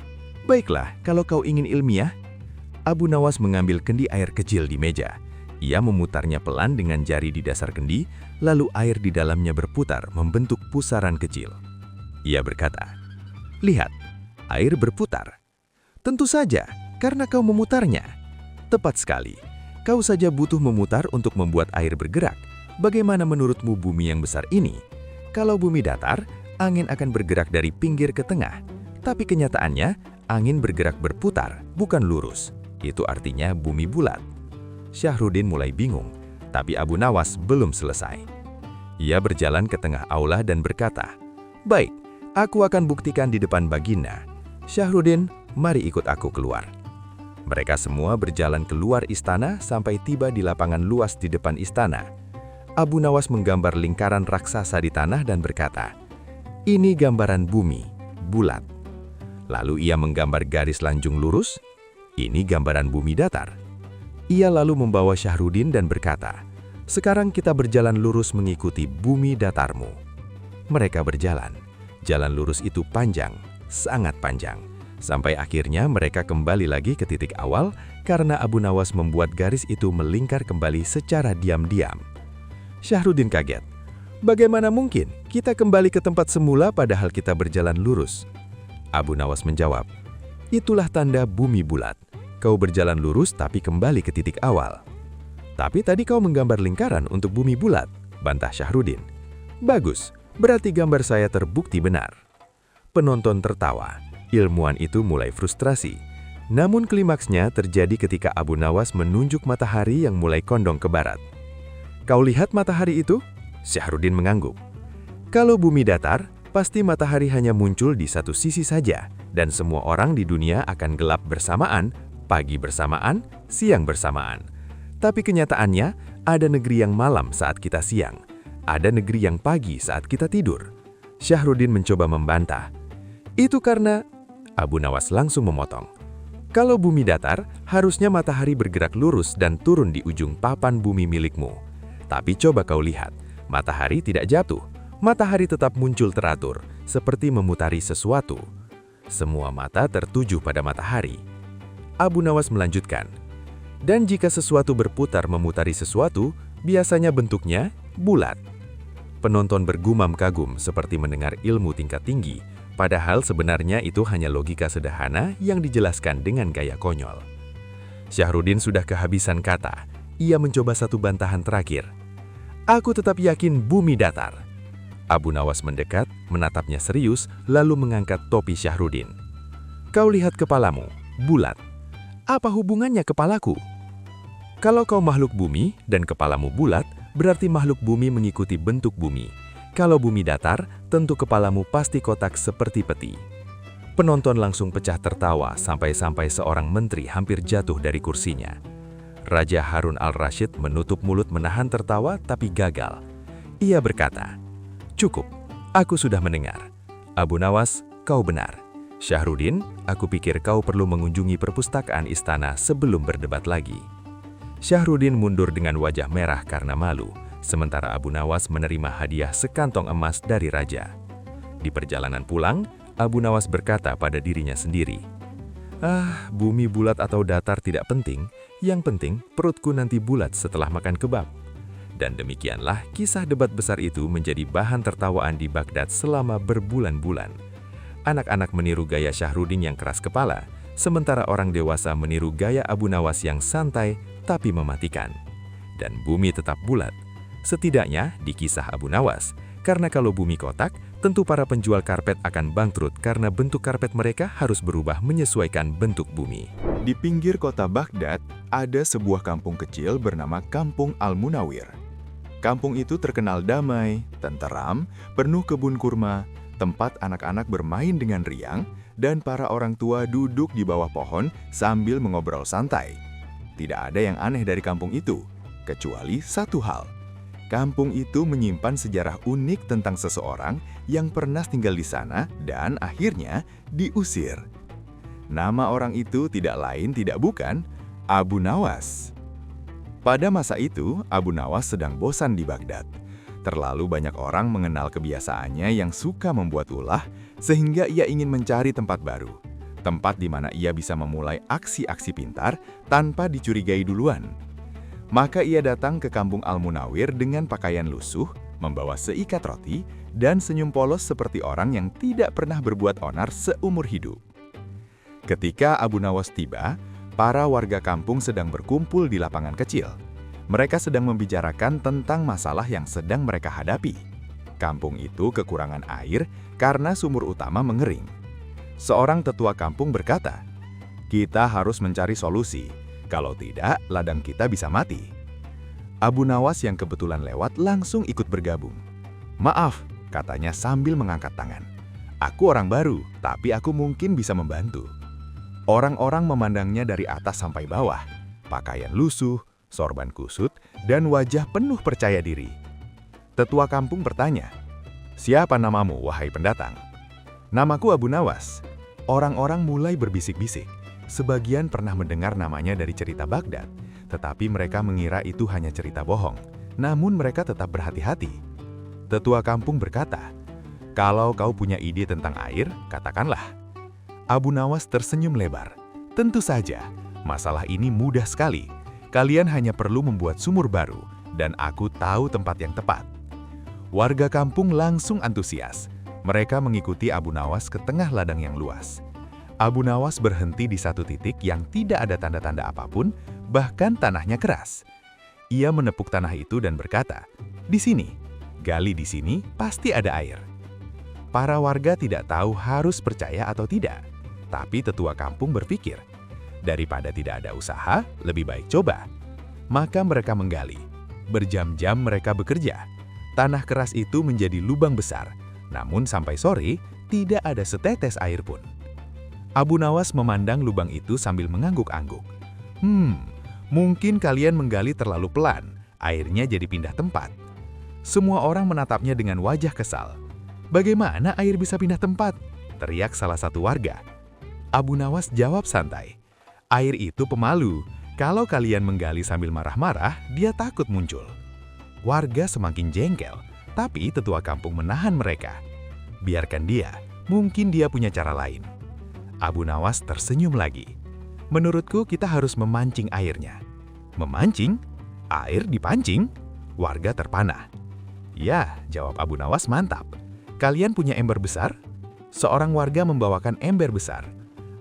"Baiklah, kalau kau ingin ilmiah." Abu Nawas mengambil kendi air kecil di meja. Ia memutarnya pelan dengan jari di dasar kendi, lalu air di dalamnya berputar membentuk pusaran kecil. Ia berkata, "Lihat, air berputar." "Tentu saja, karena kau memutarnya." "Tepat sekali. Kau saja butuh memutar untuk membuat air bergerak. Bagaimana menurutmu bumi yang besar ini? Kalau bumi datar, angin akan bergerak dari pinggir ke tengah. Tapi kenyataannya, angin bergerak berputar, bukan lurus. Itu artinya bumi bulat." Syahruddin mulai bingung, tapi Abu Nawas belum selesai. Ia berjalan ke tengah aula dan berkata, "Baik, aku akan buktikan di depan Baginda. Syahruddin, mari ikut aku keluar." Mereka semua berjalan keluar istana sampai tiba di lapangan luas di depan istana. Abu Nawas menggambar lingkaran raksasa di tanah dan berkata, "Ini gambaran bumi, bulat." Lalu ia menggambar garis lanjung lurus. "Ini gambaran bumi datar." Ia lalu membawa Syahruddin dan berkata, "Sekarang kita berjalan lurus mengikuti bumi datarmu." Mereka berjalan. Jalan lurus itu panjang, sangat panjang. Sampai akhirnya mereka kembali lagi ke titik awal karena Abu Nawas membuat garis itu melingkar kembali secara diam-diam. Syahruddin kaget. "Bagaimana mungkin kita kembali ke tempat semula padahal kita berjalan lurus?" Abu Nawas menjawab, "Itulah tanda bumi bulat. Kau berjalan lurus tapi kembali ke titik awal." "Tapi tadi kau menggambar lingkaran untuk bumi bulat," bantah Syahruddin. "Bagus, berarti gambar saya terbukti benar." Penonton tertawa. Ilmuwan itu mulai frustrasi. Namun klimaksnya terjadi ketika Abu Nawas menunjuk matahari yang mulai condong ke barat. "Kau lihat matahari itu?" Syahruddin mengangguk. "Kalau bumi datar, pasti matahari hanya muncul di satu sisi saja, dan semua orang di dunia akan gelap bersamaan, pagi bersamaan, siang bersamaan. Tapi kenyataannya, ada negeri yang malam saat kita siang, ada negeri yang pagi saat kita tidur." Syahruddin mencoba membantah. "Itu karena..." Abu Nawas langsung memotong. "Kalau bumi datar, harusnya matahari bergerak lurus dan turun di ujung papan bumi milikmu. Tapi coba kau lihat, matahari tidak jatuh. Matahari tetap muncul teratur, seperti memutari sesuatu. Semua mata tertuju pada matahari. Abu Nawas melanjutkan, dan jika sesuatu berputar memutari sesuatu, biasanya bentuknya bulat. Penonton bergumam kagum seperti mendengar ilmu tingkat tinggi, padahal sebenarnya itu hanya logika sederhana yang dijelaskan dengan gaya konyol. Syahruddin sudah kehabisan kata. Ia mencoba satu bantahan terakhir. Aku tetap yakin bumi datar. Abu Nawas mendekat, menatapnya serius, lalu mengangkat topi Syahruddin. Kau lihat kepalamu, bulat. Apa hubungannya kepalaku? Kalau kau makhluk bumi dan kepalamu bulat, berarti makhluk bumi mengikuti bentuk bumi. Kalau bumi datar, tentu kepalamu pasti kotak seperti peti. Penonton langsung pecah tertawa sampai-sampai seorang menteri hampir jatuh dari kursinya. Raja Harun al-Rashid menutup mulut menahan tertawa tapi gagal. Ia berkata, "Cukup, aku sudah mendengar. Abu Nawas, kau benar. Syahruddin, aku pikir kau perlu mengunjungi perpustakaan istana sebelum berdebat lagi." Syahruddin mundur dengan wajah merah karena malu, sementara Abu Nawas menerima hadiah sekantong emas dari raja. Di perjalanan pulang, Abu Nawas berkata pada dirinya sendiri, bumi bulat atau datar tidak penting, yang penting perutku nanti bulat setelah makan kebab. Dan demikianlah kisah debat besar itu menjadi bahan tertawaan di Baghdad selama berbulan-bulan. Anak-anak meniru gaya Syahruddin yang keras kepala, sementara orang dewasa meniru gaya Abu Nawas yang santai tapi mematikan. Dan bumi tetap bulat, setidaknya di kisah Abu Nawas, karena kalau bumi kotak, tentu para penjual karpet akan bangkrut karena bentuk karpet mereka harus berubah menyesuaikan bentuk bumi. Di pinggir kota Baghdad, ada sebuah kampung kecil bernama Kampung Al-Munawir. Kampung itu terkenal damai, tenteram, penuh kebun kurma, tempat anak-anak bermain dengan riang, dan para orang tua duduk di bawah pohon sambil mengobrol santai. Tidak ada yang aneh dari kampung itu, kecuali satu hal. Kampung itu menyimpan sejarah unik tentang seseorang yang pernah tinggal di sana dan akhirnya diusir. Nama orang itu tidak lain tidak bukan Abu Nawas. Pada masa itu, Abu Nawas sedang bosan di Baghdad. Terlalu banyak orang mengenal kebiasaannya yang suka membuat ulah, sehingga ia ingin mencari tempat baru. Tempat di mana ia bisa memulai aksi-aksi pintar tanpa dicurigai duluan. Maka ia datang ke Kampung Al-Munawir dengan pakaian lusuh, membawa seikat roti, dan senyum polos seperti orang yang tidak pernah berbuat onar seumur hidup. Ketika Abu Nawas tiba, para warga kampung sedang berkumpul di lapangan kecil. Mereka sedang membicarakan tentang masalah yang sedang mereka hadapi. Kampung itu kekurangan air karena sumur utama mengering. Seorang tetua kampung berkata, "Kita harus mencari solusi. Kalau tidak, ladang kita bisa mati." Abu Nawas yang kebetulan lewat langsung ikut bergabung. "Maaf," katanya sambil mengangkat tangan. "Aku orang baru, tapi aku mungkin bisa membantu." Orang-orang memandangnya dari atas sampai bawah. Pakaian lusuh, sorban kusut, dan wajah penuh percaya diri. Tetua kampung bertanya, "Siapa namamu, wahai pendatang?" "Namaku Abu Nawas." Orang-orang mulai berbisik-bisik. Sebagian pernah mendengar namanya dari cerita Baghdad, tetapi mereka mengira itu hanya cerita bohong. Namun mereka tetap berhati-hati. Tetua kampung berkata, "Kalau kau punya ide tentang air, katakanlah." Abu Nawas tersenyum lebar. "Tentu saja, masalah ini mudah sekali. Kalian hanya perlu membuat sumur baru, dan aku tahu tempat yang tepat." Warga kampung langsung antusias. Mereka mengikuti Abu Nawas ke tengah ladang yang luas. Abu Nawas berhenti di satu titik yang tidak ada tanda-tanda apapun, bahkan tanahnya keras. Ia menepuk tanah itu dan berkata, "Di sini, gali di sini, pasti ada air." Para warga tidak tahu harus percaya atau tidak, tapi tetua kampung berpikir, daripada tidak ada usaha, lebih baik coba. Maka mereka menggali. Berjam-jam mereka bekerja. Tanah keras itu menjadi lubang besar, namun sampai sore tidak ada setetes air pun. Abu Nawas memandang lubang itu sambil mengangguk-angguk. Mungkin kalian menggali terlalu pelan, airnya jadi pindah tempat." Semua orang menatapnya dengan wajah kesal. "Bagaimana air bisa pindah tempat?" teriak salah satu warga. Abu Nawas jawab santai, "Air itu pemalu. Kalau kalian menggali sambil marah-marah, dia takut muncul." Warga semakin jengkel, tapi tetua kampung menahan mereka. "Biarkan dia, mungkin dia punya cara lain." Abu Nawas tersenyum lagi. Menurutku kita harus memancing airnya. Memancing? Air dipancing? Warga terpanah. Ya, jawab Abu Nawas mantap. Kalian punya ember besar? Seorang warga membawakan ember besar.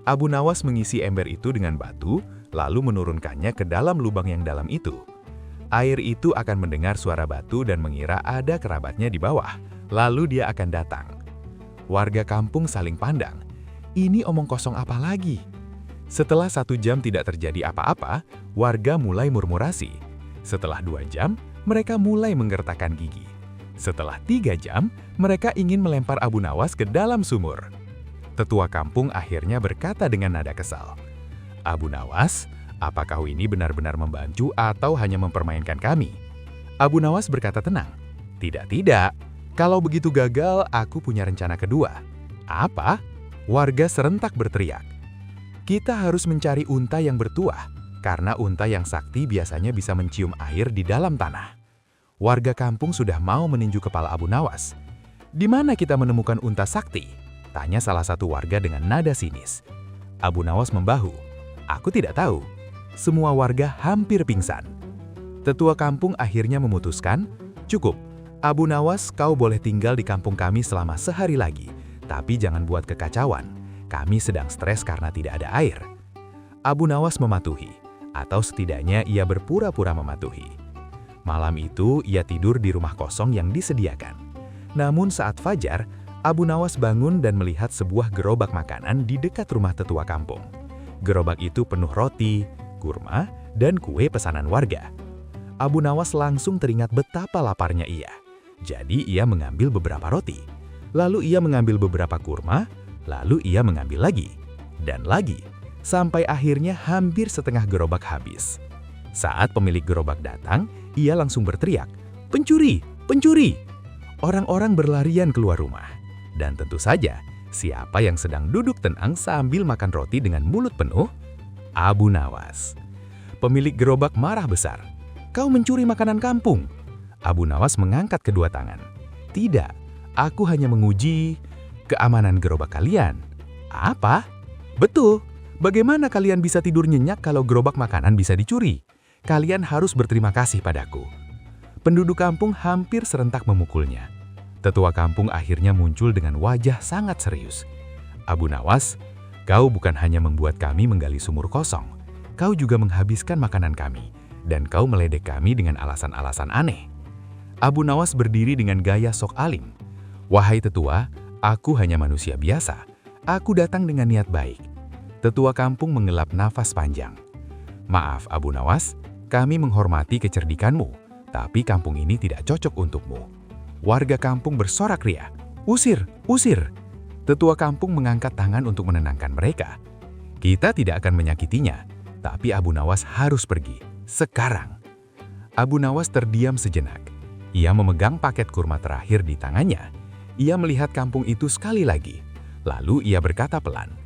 Abu Nawas mengisi ember itu dengan batu, lalu menurunkannya ke dalam lubang yang dalam itu. Air itu akan mendengar suara batu dan mengira ada kerabatnya di bawah. Lalu dia akan datang. Warga kampung saling pandang. Ini omong kosong apa lagi? Setelah 1 jam tidak terjadi apa-apa, warga mulai murmurasi. Setelah 2 jam, mereka mulai menggertakkan gigi. Setelah 3 jam, mereka ingin melempar Abu Nawas ke dalam sumur. Tetua kampung akhirnya berkata dengan nada kesal, "Abu Nawas, apakah kau ini benar-benar membantu atau hanya mempermainkan kami?" Abu Nawas berkata tenang, "Tidak. Kalau begitu gagal, aku punya rencana kedua." "Apa?" Warga serentak berteriak. "Kita harus mencari unta yang bertuah, karena unta yang sakti biasanya bisa mencium air di dalam tanah." Warga kampung sudah mau meninju kepala Abu Nawas. "Di mana kita menemukan unta sakti?" tanya salah satu warga dengan nada sinis. Abu Nawas membahu. "Aku tidak tahu." Semua warga hampir pingsan. Tetua kampung akhirnya memutuskan, "Cukup, Abu Nawas, kau boleh tinggal di kampung kami selama sehari lagi. Tapi jangan buat kekacauan, kami sedang stres karena tidak ada air." Abu Nawas mematuhi, atau setidaknya ia berpura-pura mematuhi. Malam itu ia tidur di rumah kosong yang disediakan. Namun saat fajar, Abu Nawas bangun dan melihat sebuah gerobak makanan di dekat rumah tetua kampung. Gerobak itu penuh roti, kurma, dan kue pesanan warga. Abu Nawas langsung teringat betapa laparnya ia. Jadi ia mengambil beberapa roti. Lalu ia mengambil beberapa kurma, lalu ia mengambil lagi, dan lagi, sampai akhirnya hampir setengah gerobak habis. Saat pemilik gerobak datang, ia langsung berteriak, "Pencuri! Pencuri!" Orang-orang berlarian keluar rumah. Dan tentu saja, siapa yang sedang duduk tenang sambil makan roti dengan mulut penuh? Abu Nawas. Pemilik gerobak marah besar. "Kau mencuri makanan kampung!" Abu Nawas mengangkat kedua tangan. "Tidak. Aku hanya menguji keamanan gerobak kalian." "Apa?" "Betul. Bagaimana kalian bisa tidur nyenyak kalau gerobak makanan bisa dicuri? Kalian harus berterima kasih padaku." Penduduk kampung hampir serentak memukulnya. Tetua kampung akhirnya muncul dengan wajah sangat serius. "Abu Nawas, kau bukan hanya membuat kami menggali sumur kosong, kau juga menghabiskan makanan kami, dan kau meledek kami dengan alasan-alasan aneh." Abu Nawas berdiri dengan gaya sok alim. "Wahai tetua, aku hanya manusia biasa. Aku datang dengan niat baik." Tetua kampung mengelap nafas panjang. "Maaf Abu Nawas, kami menghormati kecerdikanmu, tapi kampung ini tidak cocok untukmu." Warga kampung bersorak riang, "Usir! Usir!" Tetua kampung mengangkat tangan untuk menenangkan mereka. "Kita tidak akan menyakitinya, tapi Abu Nawas harus pergi. Sekarang." Abu Nawas terdiam sejenak. Ia memegang paket kurma terakhir di tangannya. Ia melihat kampung itu sekali lagi. Lalu ia berkata pelan,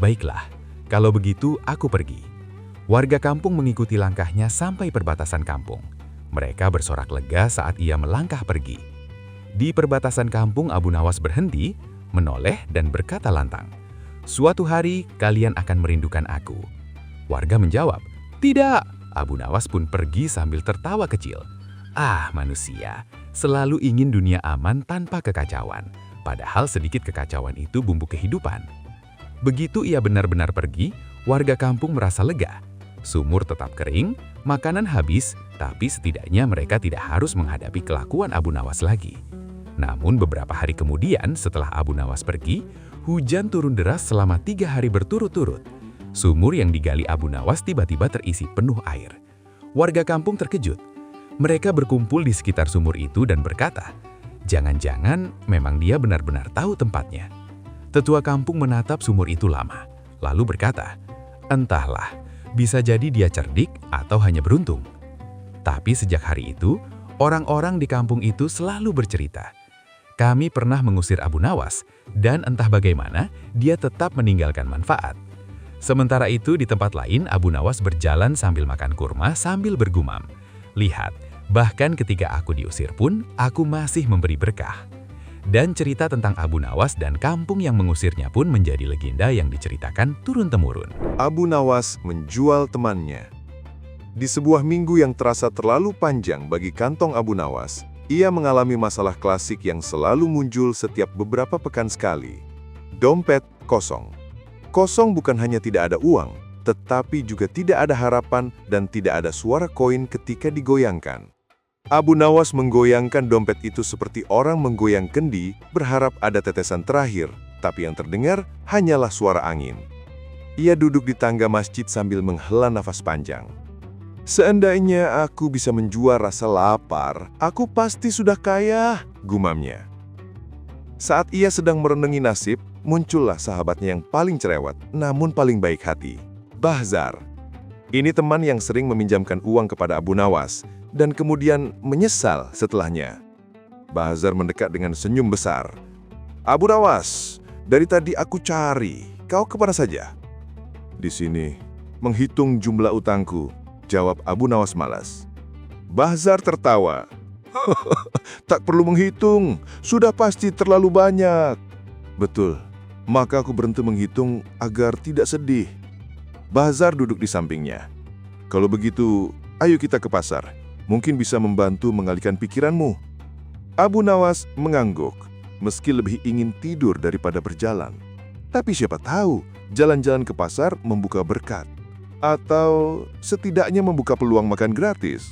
"Baiklah, kalau begitu aku pergi." Warga kampung mengikuti langkahnya sampai perbatasan kampung. Mereka bersorak lega saat ia melangkah pergi. Di perbatasan kampung, Abu Nawas berhenti, menoleh dan berkata lantang, "Suatu hari kalian akan merindukan aku." Warga menjawab, "Tidak." Abu Nawas pun pergi sambil tertawa kecil. "Ah, manusia selalu ingin dunia aman tanpa kekacauan. Padahal sedikit kekacauan itu bumbu kehidupan." Begitu ia benar-benar pergi, warga kampung merasa lega. Sumur tetap kering, makanan habis, tapi setidaknya mereka tidak harus menghadapi kelakuan Abu Nawas lagi. Namun beberapa hari kemudian setelah Abu Nawas pergi, hujan turun deras selama 3 hari berturut-turut. Sumur yang digali Abu Nawas tiba-tiba terisi penuh air. Warga kampung terkejut. Mereka berkumpul di sekitar sumur itu dan berkata, "Jangan-jangan memang dia benar-benar tahu tempatnya." Tetua kampung menatap sumur itu lama, lalu berkata, "Entahlah, bisa jadi dia cerdik atau hanya beruntung." Tapi sejak hari itu, orang-orang di kampung itu selalu bercerita, "Kami pernah mengusir Abu Nawas, dan entah bagaimana dia tetap meninggalkan manfaat." Sementara itu di tempat lain, Abu Nawas berjalan sambil makan kurma sambil bergumam, "Lihat, bahkan ketika aku diusir pun, aku masih memberi berkah." Dan cerita tentang Abu Nawas dan kampung yang mengusirnya pun menjadi legenda yang diceritakan turun-temurun. Abu Nawas menjual temannya. Di sebuah minggu yang terasa terlalu panjang bagi kantong Abu Nawas, ia mengalami masalah klasik yang selalu muncul setiap beberapa pekan sekali. Dompet kosong. Kosong bukan hanya tidak ada uang, tetapi juga tidak ada harapan dan tidak ada suara koin ketika digoyangkan. Abu Nawas menggoyangkan dompet itu seperti orang menggoyang kendi, berharap ada tetesan terakhir, tapi yang terdengar hanyalah suara angin. Ia duduk di tangga masjid sambil menghela nafas panjang. "Seandainya aku bisa menjual rasa lapar, aku pasti sudah kaya," gumamnya. Saat ia sedang merenungi nasib, muncullah sahabatnya yang paling cerewet, namun paling baik hati, Bahzar. Ini teman yang sering meminjamkan uang kepada Abu Nawas, dan kemudian menyesal setelahnya. Bahzar mendekat dengan senyum besar. "Abu Nawas, dari tadi aku cari, kau kemana saja?" "Di sini, menghitung jumlah utangku," jawab Abu Nawas malas. Bahzar tertawa. "Tak perlu menghitung, sudah pasti terlalu banyak." "Betul, maka aku berhenti menghitung agar tidak sedih." Bahzar duduk di sampingnya. "Kalau begitu, ayo kita ke pasar. Mungkin bisa membantu mengalihkan pikiranmu." Abu Nawas mengangguk, meski lebih ingin tidur daripada berjalan. Tapi siapa tahu, jalan-jalan ke pasar membuka berkat. Atau setidaknya membuka peluang makan gratis.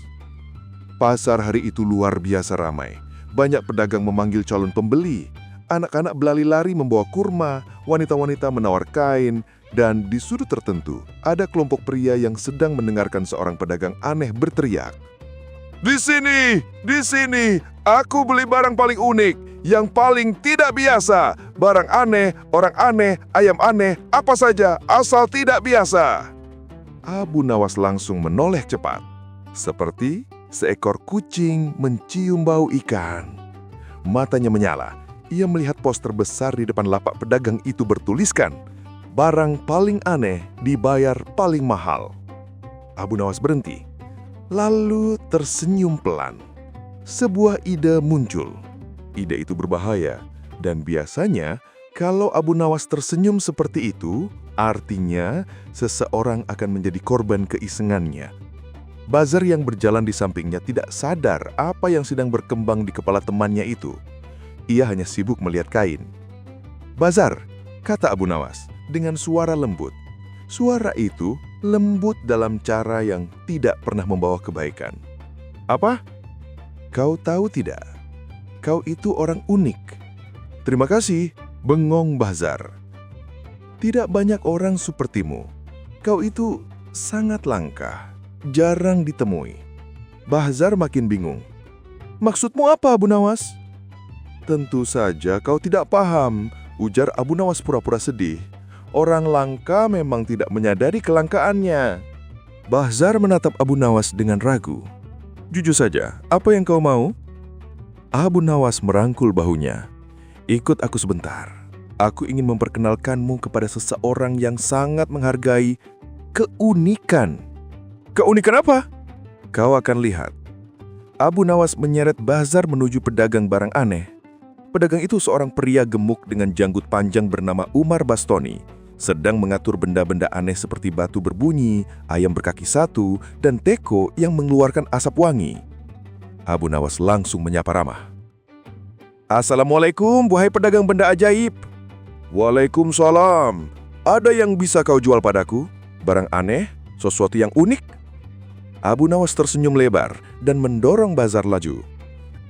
Pasar hari itu luar biasa ramai. Banyak pedagang memanggil calon pembeli. Anak-anak berlari-lari membawa kurma, wanita-wanita menawar kain, dan di sudut tertentu ada kelompok pria yang sedang mendengarkan seorang pedagang aneh berteriak, Di sini, aku beli barang paling unik, yang paling tidak biasa, barang aneh, orang aneh, ayam aneh, apa saja, asal tidak biasa." Abu Nawas langsung menoleh cepat, seperti seekor kucing mencium bau ikan. Matanya menyala, ia melihat poster besar di depan lapak pedagang itu bertuliskan, "Barang paling aneh dibayar paling mahal." Abu Nawas berhenti, lalu tersenyum pelan. Sebuah ide muncul. Ide itu berbahaya, dan biasanya kalau Abu Nawas tersenyum seperti itu, artinya seseorang akan menjadi korban keisengannya. Bahzar yang berjalan di sampingnya tidak sadar apa yang sedang berkembang di kepala temannya itu. Ia hanya sibuk melihat kain. "Bahzar," kata Abu Nawas dengan suara lembut. Suara itu lembut dalam cara yang tidak pernah membawa kebaikan. "Apa? Kau tahu tidak? Kau itu orang unik." "Terima kasih," bengong Bahzar. "Tidak banyak orang sepertimu. Kau itu sangat langka, jarang ditemui." Bahzar makin bingung. "Maksudmu apa, Abu Nawas?" "Tentu saja kau tidak paham," ujar Abu Nawas pura-pura sedih. "Orang langka memang tidak menyadari kelangkaannya." Bahzar menatap Abu Nawas dengan ragu. "Jujur saja, apa yang kau mau?" Abu Nawas merangkul bahunya. "Ikut aku sebentar. Aku ingin memperkenalkanmu kepada seseorang yang sangat menghargai keunikan." "Keunikan apa?" "Kau akan lihat." Abu Nawas menyeret Bahzar menuju pedagang barang aneh. Pedagang itu seorang pria gemuk dengan janggut panjang bernama Umar Bastoni, sedang mengatur benda-benda aneh seperti batu berbunyi, ayam berkaki satu, dan teko yang mengeluarkan asap wangi. Abu Nawas langsung menyapa ramah. "Assalamualaikum, wahai pedagang benda ajaib." "Waalaikumsalam. Ada yang bisa kau jual padaku? Barang aneh? Sesuatu yang unik?" Abu Nawas tersenyum lebar dan mendorong Bahzar laju.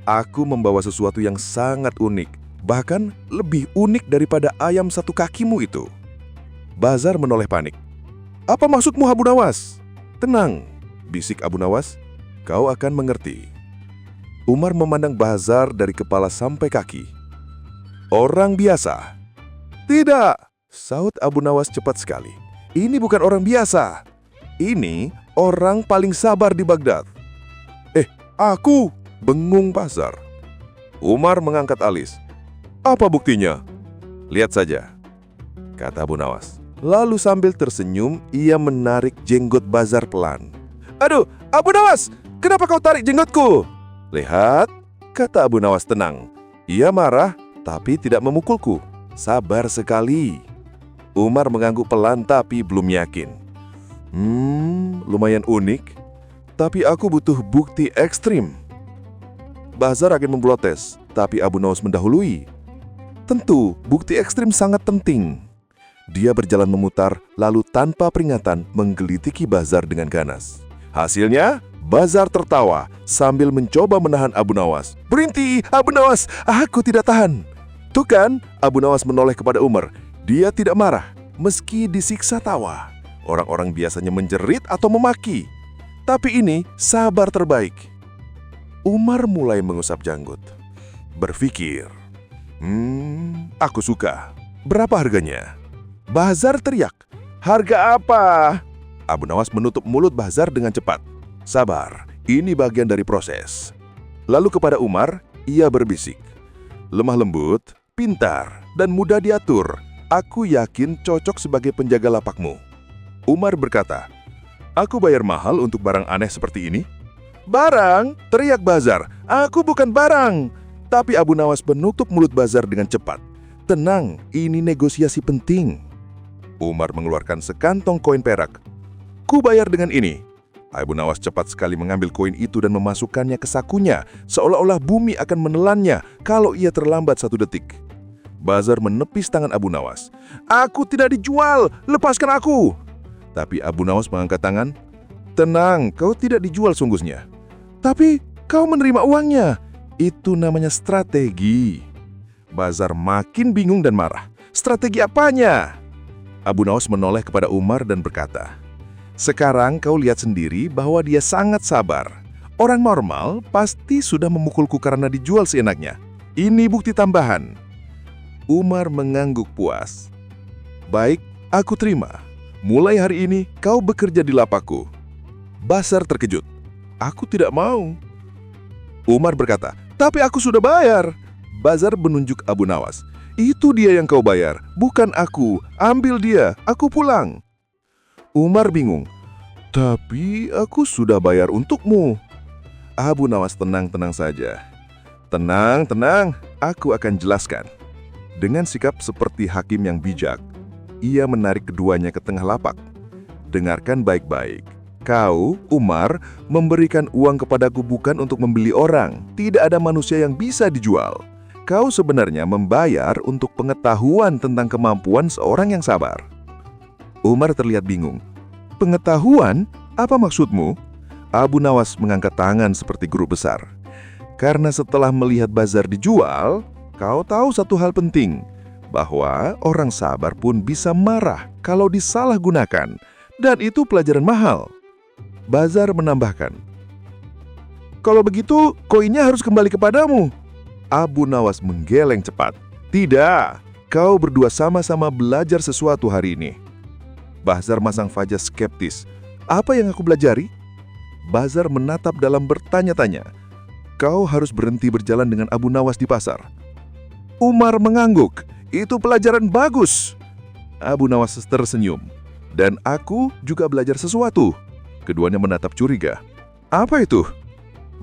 "Aku membawa sesuatu yang sangat unik, bahkan lebih unik daripada ayam satu kakimu itu." Bahzar menoleh panik. "Apa maksudmu, Abu Nawas?" "Tenang," bisik Abu Nawas, "kau akan mengerti." Umar memandang Bahzar dari kepala sampai kaki. "Orang biasa?" "Tidak," saut Abu Nawas cepat sekali. "Ini bukan orang biasa. Ini orang paling sabar di Baghdad." Aku!" bengung Bahzar. Umar mengangkat alis. "Apa buktinya?" "Lihat saja," kata Abu Nawas. Lalu sambil tersenyum, ia menarik jenggot Bahzar pelan. "Aduh, Abu Nawas, kenapa kau tarik jenggotku?" "Lihat," kata Abu Nawas tenang. Ia marah, tapi tidak memukulku. Sabar sekali. Umar mengangguk pelan tapi belum yakin. Lumayan unik. Tapi aku butuh bukti ekstrim. Bahzar akan memprotes, tapi Abu Nawas mendahului. Tentu, bukti ekstrim sangat penting. Dia berjalan memutar, lalu tanpa peringatan menggelitiki Bahzar dengan ganas. Hasilnya, Bahzar tertawa sambil mencoba menahan Abu Nawas. "Berhenti, Abu Nawas, aku tidak tahan." Tuh kan, Abu Nawas menoleh kepada Umar. Dia tidak marah, meski disiksa tawa. Orang-orang biasanya menjerit atau memaki. Tapi ini sabar terbaik. Umar mulai mengusap janggut. Berpikir, aku suka. Berapa harganya? Bahzar teriak. "Harga apa?" Abu Nawas menutup mulut Bahzar dengan cepat. Sabar, ini bagian dari proses. Lalu kepada Umar, ia berbisik. "Lemah lembut, pintar, dan mudah diatur. Aku yakin cocok sebagai penjaga lapakmu." Umar berkata, "Aku bayar mahal untuk barang aneh seperti ini?" "Barang?" teriak Bahzar. "Aku bukan barang." Tapi Abu Nawas menutup mulut Bahzar dengan cepat. "Tenang, ini negosiasi penting." Umar mengeluarkan sekantong koin perak. "Ku bayar dengan ini." Abu Nawas cepat sekali mengambil koin itu dan memasukkannya ke sakunya, seolah-olah bumi akan menelannya kalau ia terlambat 1 detik. Bahzar menepis tangan Abu Nawas. "Aku tidak dijual, lepaskan aku." Tapi Abu Nawas mengangkat tangan. "Tenang, kau tidak dijual sungguhnya. Tapi kau menerima uangnya. Itu namanya strategi." Bahzar makin bingung dan marah. "Strategi apanya?" Abu Nawas menoleh kepada Umar dan berkata, "Sekarang kau lihat sendiri bahwa dia sangat sabar. Orang normal pasti sudah memukulku karena dijual seenaknya. Ini bukti tambahan." Umar mengangguk puas. "Baik, aku terima. Mulai hari ini kau bekerja di lapakku." Bahzar terkejut. "Aku tidak mau." Umar berkata, "Tapi aku sudah bayar." Bahzar menunjuk Abu Nawas. "Itu dia yang kau bayar, bukan aku. Ambil dia, aku pulang." Umar bingung. "Tapi aku sudah bayar untukmu." Abu Nawas tenang-tenang saja. "Tenang, tenang, aku akan jelaskan." Dengan sikap seperti hakim yang bijak, ia menarik keduanya ke tengah lapak. "Dengarkan baik-baik. Kau, Umar, memberikan uang kepadaku bukan untuk membeli orang. Tidak ada manusia yang bisa dijual. Kau sebenarnya membayar untuk pengetahuan tentang kemampuan seorang yang sabar." Umar terlihat bingung. "Pengetahuan? Apa maksudmu?" Abu Nawas mengangkat tangan seperti guru besar. "Karena setelah melihat Bahzar dijual, kau tahu satu hal penting, bahwa orang sabar pun bisa marah kalau disalahgunakan, dan itu pelajaran mahal." Bahzar menambahkan, "Kalau begitu, koinnya harus kembali kepadamu." Abu Nawas menggeleng cepat. "Tidak, kau berdua sama-sama belajar sesuatu hari ini." Bahzar masang wajah skeptis. "Apa yang aku pelajari?" Bahzar menatap dalam bertanya-tanya. "Kau harus berhenti berjalan dengan Abu Nawas di pasar." Umar mengangguk. "Itu pelajaran bagus." Abu Nawas tersenyum. "Dan aku juga belajar sesuatu." Keduanya menatap curiga. "Apa itu?"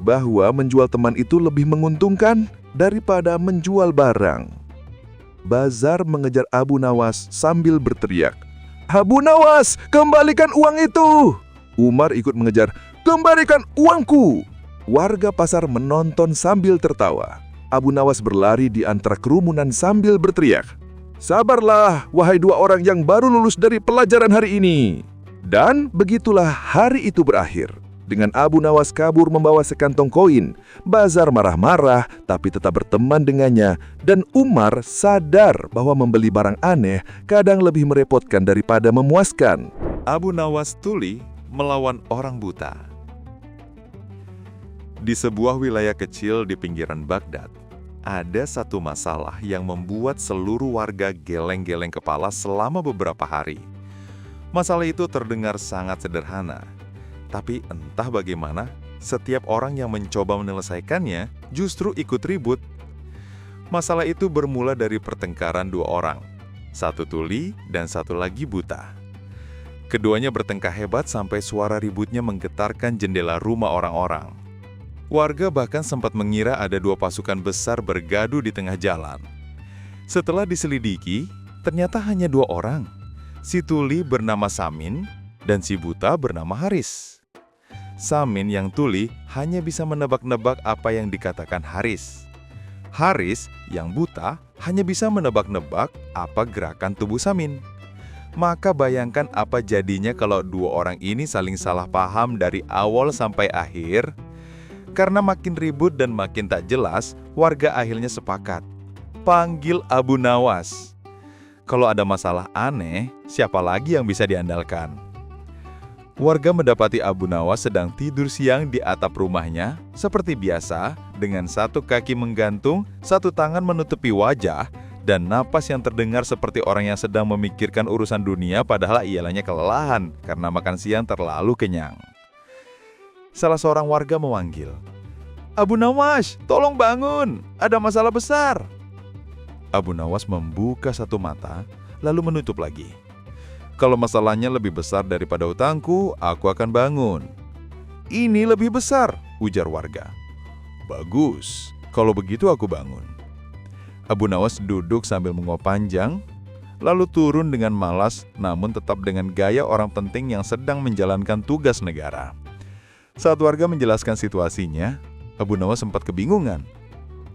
"Bahwa menjual teman itu lebih menguntungkan daripada menjual barang." Bahzar mengejar Abu Nawas sambil berteriak, "Abu Nawas, kembalikan uang itu!" Umar ikut mengejar, "Kembalikan uangku!" Warga pasar menonton sambil tertawa. Abu Nawas berlari di antara kerumunan sambil berteriak, "Sabarlah, wahai dua orang yang baru lulus dari pelajaran hari ini." Dan begitulah hari itu berakhir. Dengan Abu Nawas kabur membawa sekantong koin, Bahzar marah-marah tapi tetap berteman dengannya, dan Umar sadar bahwa membeli barang aneh kadang lebih merepotkan daripada memuaskan. Abu Nawas tuli melawan orang buta. Di sebuah wilayah kecil di pinggiran Baghdad, ada satu masalah yang membuat seluruh warga geleng-geleng kepala selama beberapa hari. Masalah itu terdengar sangat sederhana. Tapi entah bagaimana, setiap orang yang mencoba menyelesaikannya justru ikut ribut. Masalah itu bermula dari pertengkaran dua orang, satu tuli dan satu lagi buta. Keduanya bertengkar hebat sampai suara ributnya menggetarkan jendela rumah orang-orang. Warga bahkan sempat mengira ada dua pasukan besar bergaduh di tengah jalan. Setelah diselidiki, ternyata hanya 2 orang. Si tuli bernama Samin dan si buta bernama Haris. Samin yang tuli hanya bisa menebak-nebak apa yang dikatakan Haris. Haris yang buta hanya bisa menebak-nebak apa gerakan tubuh Samin. Maka bayangkan apa jadinya kalau 2 orang ini saling salah paham dari awal sampai akhir. Karena makin ribut dan makin tak jelas, warga akhirnya sepakat. Panggil Abu Nawas. Kalau ada masalah aneh, siapa lagi yang bisa diandalkan? Warga mendapati Abu Nawas sedang tidur siang di atap rumahnya, seperti biasa, dengan 1 kaki menggantung, 1 tangan menutupi wajah, dan napas yang terdengar seperti orang yang sedang memikirkan urusan dunia padahal ialah kelelahan karena makan siang terlalu kenyang. Salah seorang warga memanggil, "Abu Nawas, tolong bangun, ada masalah besar." Abu Nawas membuka 1 mata, lalu menutup lagi. "Kalau masalahnya lebih besar daripada utangku, aku akan bangun." "Ini lebih besar," ujar warga. "Bagus, kalau begitu aku bangun." Abu Nawas duduk sambil menguap panjang, lalu turun dengan malas namun tetap dengan gaya orang penting yang sedang menjalankan tugas negara. Saat warga menjelaskan situasinya, Abu Nawas sempat kebingungan.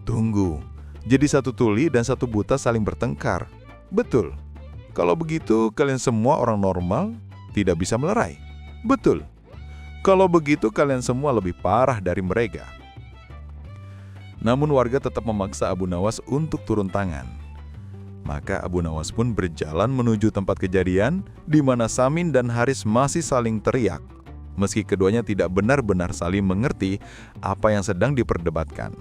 "Tunggu, jadi 1 tuli dan 1 buta saling bertengkar? Betul. Kalau begitu kalian semua orang normal tidak bisa melerai? Betul. Kalau begitu kalian semua lebih parah dari mereka." Namun warga tetap memaksa Abu Nawas untuk turun tangan. Maka Abu Nawas pun berjalan menuju tempat kejadian di mana Samin dan Haris masih saling teriak. Meski keduanya tidak benar-benar saling mengerti apa yang sedang diperdebatkan.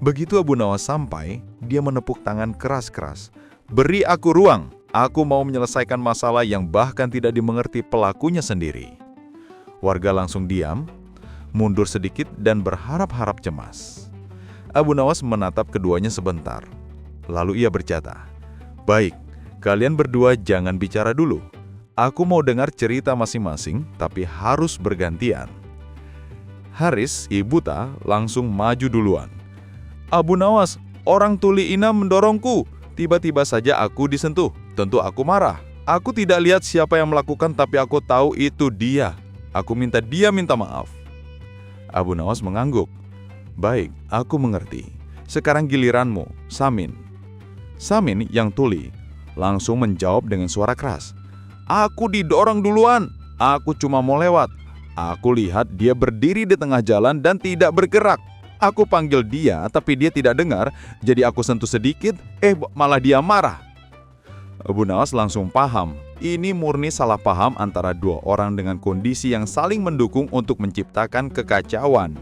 Begitu Abu Nawas sampai, dia menepuk tangan keras-keras. "Beri aku ruang, aku mau menyelesaikan masalah yang bahkan tidak dimengerti pelakunya sendiri." Warga langsung diam, mundur sedikit dan berharap-harap cemas. Abu Nawas menatap keduanya sebentar. Lalu ia berkata, "Baik, kalian berdua jangan bicara dulu. Aku mau dengar cerita masing-masing, tapi harus bergantian." Haris, si buta, langsung maju duluan. "Abu Nawas, orang tuli Ina mendorongku. Tiba-tiba saja aku disentuh. Tentu aku marah. Aku tidak lihat siapa yang melakukan, tapi aku tahu itu dia. Aku minta dia minta maaf." Abu Nawas mengangguk. "Baik, aku mengerti. Sekarang giliranmu, Samin." Samin yang tuli langsung menjawab dengan suara keras. "Aku didorong duluan. Aku cuma mau lewat. Aku lihat dia berdiri di tengah jalan dan tidak bergerak. Aku panggil dia, tapi dia tidak dengar. Jadi aku sentuh sedikit, malah dia marah." Abu Nawas langsung paham. Ini murni salah paham antara 2 orang dengan kondisi yang saling mendukung untuk menciptakan kekacauan.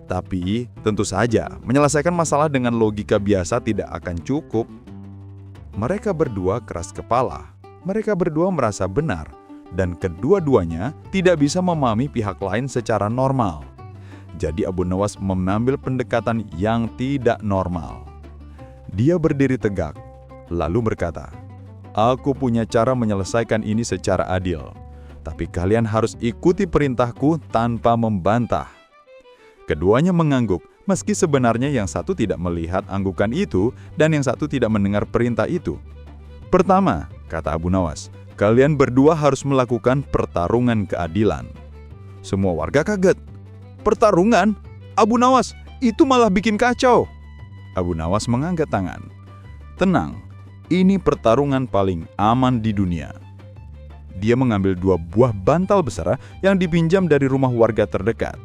Tapi tentu saja menyelesaikan masalah dengan logika biasa tidak akan cukup. Mereka berdua keras kepala. Mereka berdua merasa benar, dan kedua-duanya tidak bisa memahami pihak lain secara normal. Jadi Abu Nawas mengambil pendekatan yang tidak normal. Dia berdiri tegak, lalu berkata, "Aku punya cara menyelesaikan ini secara adil, tapi kalian harus ikuti perintahku tanpa membantah." Keduanya mengangguk, meski sebenarnya yang satu tidak melihat anggukan itu dan yang satu tidak mendengar perintah itu. "Pertama," kata Abu Nawas, "kalian berdua harus melakukan pertarungan keadilan." Semua warga kaget. "Pertarungan? Abu Nawas, itu malah bikin kacau." Abu Nawas mengangkat tangan. "Tenang, ini pertarungan paling aman di dunia." Dia mengambil 2 buah bantal besar yang dipinjam dari rumah warga terdekat.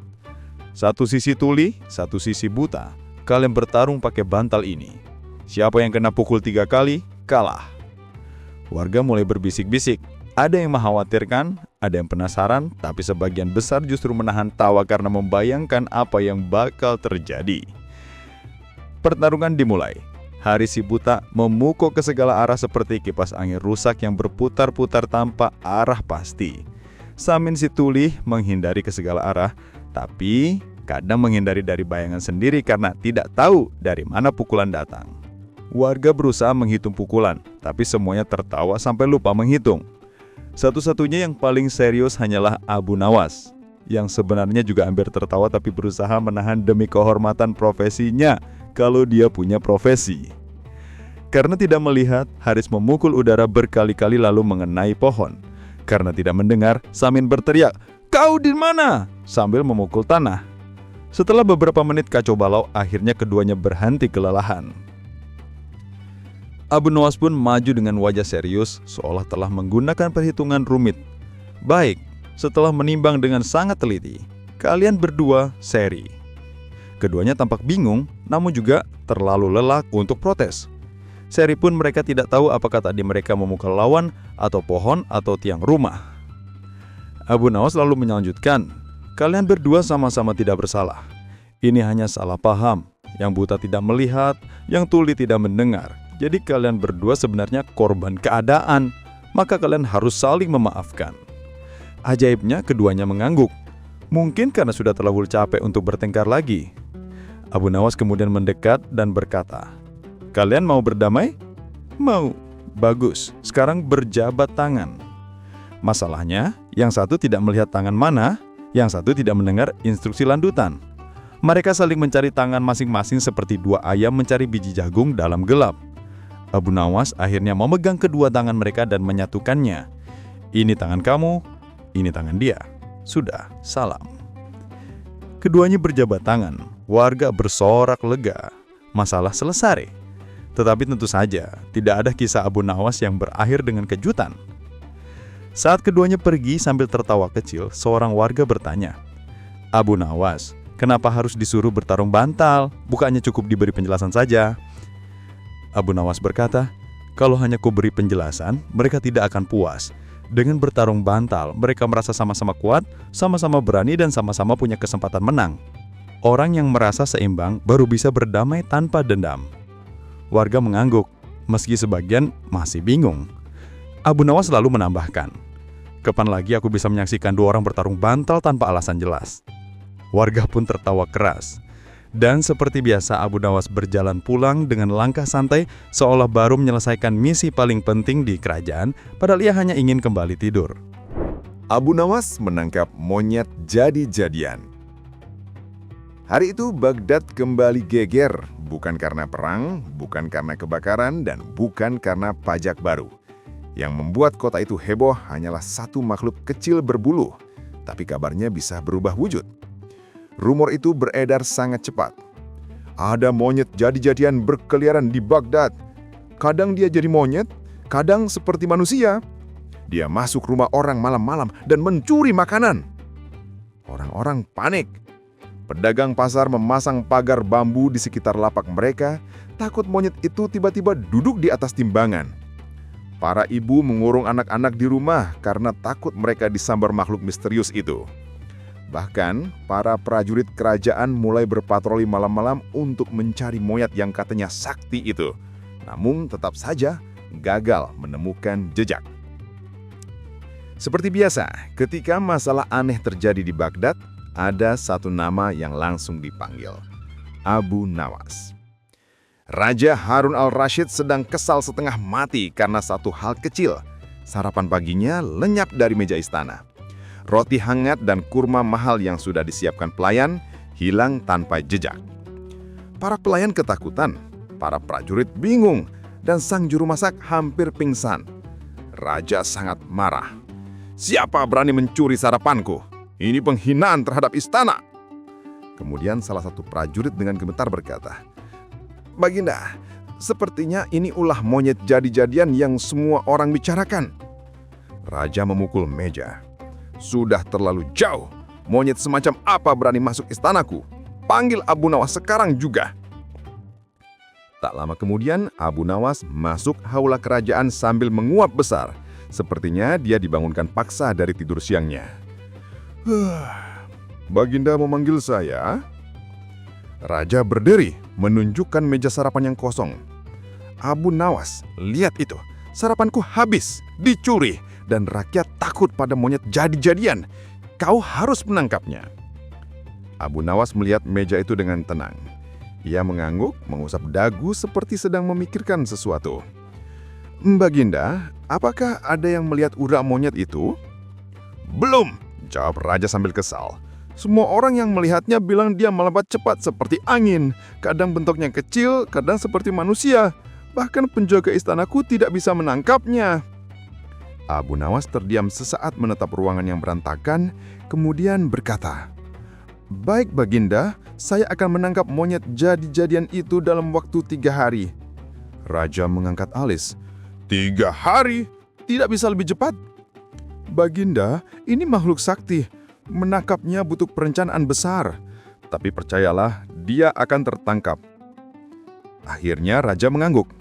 Satu sisi tuli, satu sisi buta. Kalian bertarung pakai bantal ini. Siapa yang kena pukul 3 kali, kalah. Warga mulai berbisik-bisik. Ada yang mengkhawatirkan, ada yang penasaran, tapi sebagian besar justru menahan tawa karena membayangkan apa yang bakal terjadi. Pertarungan dimulai. Haris si buta memukul ke segala arah seperti kipas angin rusak yang berputar-putar tanpa arah pasti. Samin si tuli menghindari ke segala arah, tapi kadang menghindari dari bayangan sendiri karena tidak tahu dari mana pukulan datang. Warga berusaha menghitung pukulan, tapi semuanya tertawa sampai lupa menghitung. Satu-satunya yang paling serius hanyalah Abu Nawas, yang sebenarnya juga hampir tertawa tapi berusaha menahan demi kehormatan profesinya kalau dia punya profesi. Karena tidak melihat, Haris memukul udara berkali-kali lalu mengenai pohon. Karena tidak mendengar, Samin berteriak, "Kau di mana?" sambil memukul tanah. Setelah beberapa menit kacau balau, akhirnya keduanya berhenti kelelahan. Abu Nawas pun maju dengan wajah serius, seolah telah menggunakan perhitungan rumit. "Baik, setelah menimbang dengan sangat teliti, kalian berdua seri." Keduanya tampak bingung, namun juga terlalu lelah untuk protes. Seri pun mereka tidak tahu apakah tadi mereka memukul lawan, atau pohon, atau tiang rumah. Abu Nawas lalu melanjutkan, "Kalian berdua sama-sama tidak bersalah. Ini hanya salah paham, yang buta tidak melihat, yang tuli tidak mendengar. Jadi kalian berdua sebenarnya korban keadaan, maka kalian harus saling memaafkan." Ajaibnya keduanya mengangguk, mungkin karena sudah terlalu capek untuk bertengkar lagi. Abu Nawas kemudian mendekat dan berkata, "Kalian mau berdamai?" "Mau." "Bagus, sekarang berjabat tangan." Masalahnya, yang satu tidak melihat tangan mana, yang satu tidak mendengar instruksi landutan. Mereka saling mencari tangan masing-masing seperti dua ayam mencari biji jagung dalam gelap. Abu Nawas akhirnya memegang kedua tangan mereka dan menyatukannya. "Ini tangan kamu, ini tangan dia. Sudah, salam." Keduanya berjabat tangan, warga bersorak lega. Masalah selesai. Tetapi tentu saja, tidak ada kisah Abu Nawas yang berakhir dengan kejutan. Saat keduanya pergi sambil tertawa kecil, seorang warga bertanya, "Abu Nawas, kenapa harus disuruh bertarung bantal? Bukannya cukup diberi penjelasan saja?" Abu Nawas berkata, "Kalau hanya ku beri penjelasan, mereka tidak akan puas. Dengan bertarung bantal, mereka merasa sama-sama kuat, sama-sama berani, dan sama-sama punya kesempatan menang. Orang yang merasa seimbang baru bisa berdamai tanpa dendam." Warga mengangguk, meski sebagian masih bingung. Abu Nawas lalu menambahkan, "Kapan lagi aku bisa menyaksikan dua orang bertarung bantal tanpa alasan jelas?" Warga pun tertawa keras. Dan seperti biasa, Abu Nawas berjalan pulang dengan langkah santai, seolah baru menyelesaikan misi paling penting di kerajaan, padahal ia hanya ingin kembali tidur. Abu Nawas menangkap monyet jadi-jadian. Hari itu Baghdad kembali geger, bukan karena perang, bukan karena kebakaran, dan bukan karena pajak baru. Yang membuat kota itu heboh hanyalah satu makhluk kecil berbulu, tapi kabarnya bisa berubah wujud. Rumor itu beredar sangat cepat. Ada monyet jadi-jadian berkeliaran di Baghdad. Kadang dia jadi monyet, kadang seperti manusia. Dia masuk rumah orang malam-malam dan mencuri makanan. Orang-orang panik. Pedagang pasar memasang pagar bambu di sekitar lapak mereka, takut monyet itu tiba-tiba duduk di atas timbangan. Para ibu mengurung anak-anak di rumah karena takut mereka disambar makhluk misterius itu. Bahkan, para prajurit kerajaan mulai berpatroli malam-malam untuk mencari monyet yang katanya sakti itu. Namun tetap saja gagal menemukan jejak. Seperti biasa, ketika masalah aneh terjadi di Baghdad, ada satu nama yang langsung dipanggil, Abu Nawas. Raja Harun al-Rashid sedang kesal setengah mati karena satu hal kecil. Sarapan paginya lenyap dari meja istana. Roti hangat dan kurma mahal yang sudah disiapkan pelayan hilang tanpa jejak. Para pelayan ketakutan, para prajurit bingung, dan sang juru masak hampir pingsan. Raja sangat marah. "Siapa berani mencuri sarapanku? Ini penghinaan terhadap istana." Kemudian salah satu prajurit dengan gemetar berkata, "Baginda, sepertinya ini ulah monyet jadi-jadian yang semua orang bicarakan." Raja memukul meja. "Sudah terlalu jauh. Monyet semacam apa berani masuk istanaku? Panggil Abu Nawas sekarang juga." Tak lama kemudian, Abu Nawas masuk haula kerajaan sambil menguap besar. Sepertinya dia dibangunkan paksa dari tidur siangnya. "Baginda memanggil saya?" Raja berdiri, menunjukkan meja sarapan yang kosong. "Abu Nawas, lihat itu. Sarapanku habis, dicuri, dan rakyat takut pada monyet jadi-jadian. Kau harus menangkapnya." Abu Nawas melihat meja itu dengan tenang. Ia mengangguk, mengusap dagu seperti sedang memikirkan sesuatu. "Baginda, apakah ada yang melihat ular monyet itu?" "Belum," jawab raja sambil kesal. "Semua orang yang melihatnya bilang dia melompat cepat seperti angin. Kadang bentuknya kecil, kadang seperti manusia. Bahkan penjaga istanaku tidak bisa menangkapnya. Abu Nawas terdiam sesaat menatap ruangan yang berantakan, kemudian berkata, "Baik Baginda, saya akan menangkap monyet jadi-jadian itu dalam waktu 3 hari. Raja mengangkat alis. 3 hari? Tidak bisa lebih cepat? Baginda, ini makhluk sakti. Menangkapnya butuh perencanaan besar. Tapi percayalah, dia akan tertangkap." Akhirnya Raja mengangguk.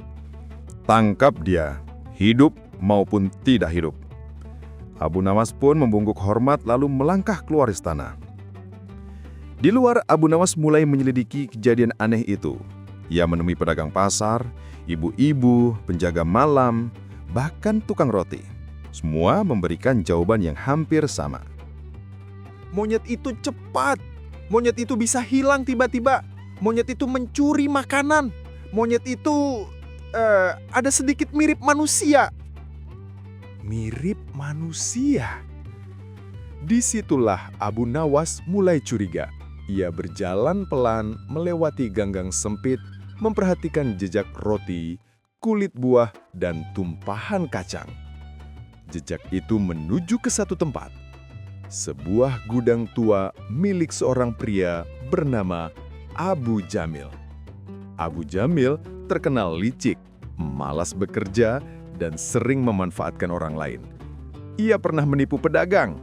"Tangkap dia, hidup maupun tidak hidup." Abu Nawas pun membungkuk hormat lalu melangkah keluar istana. Di luar, Abu Nawas mulai menyelidiki kejadian aneh itu. Ia menemui pedagang pasar, ibu-ibu, penjaga malam, bahkan tukang roti. Semua memberikan jawaban yang hampir sama. Monyet itu cepat. Monyet itu bisa hilang tiba-tiba. Monyet itu mencuri makanan. Monyet itu ada sedikit mirip manusia. Mirip manusia. Disitulah Abu Nawas mulai curiga. Ia berjalan pelan melewati ganggang sempit, memperhatikan jejak roti, kulit buah, dan tumpahan kacang. Jejak itu menuju ke satu tempat. Sebuah gudang tua milik seorang pria bernama Abu Jamil. Abu Jamil terkenal licik, malas bekerja, dan sering memanfaatkan orang lain. Ia pernah menipu pedagang,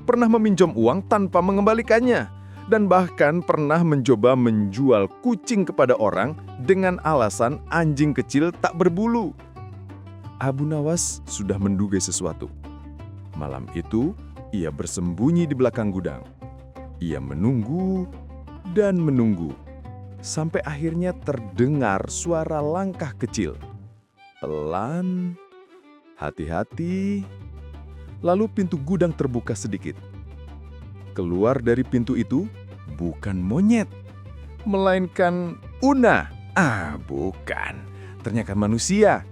pernah meminjam uang tanpa mengembalikannya, dan bahkan pernah mencoba menjual kucing kepada orang dengan alasan anjing kecil tak berbulu. Abu Nawas sudah menduga sesuatu. Malam itu, ia bersembunyi di belakang gudang. Ia menunggu dan menunggu, sampai akhirnya terdengar suara langkah kecil. Pelan, hati-hati, lalu pintu gudang terbuka sedikit. Keluar dari pintu itu bukan monyet, melainkan Una. Bukan. Ternyata manusia.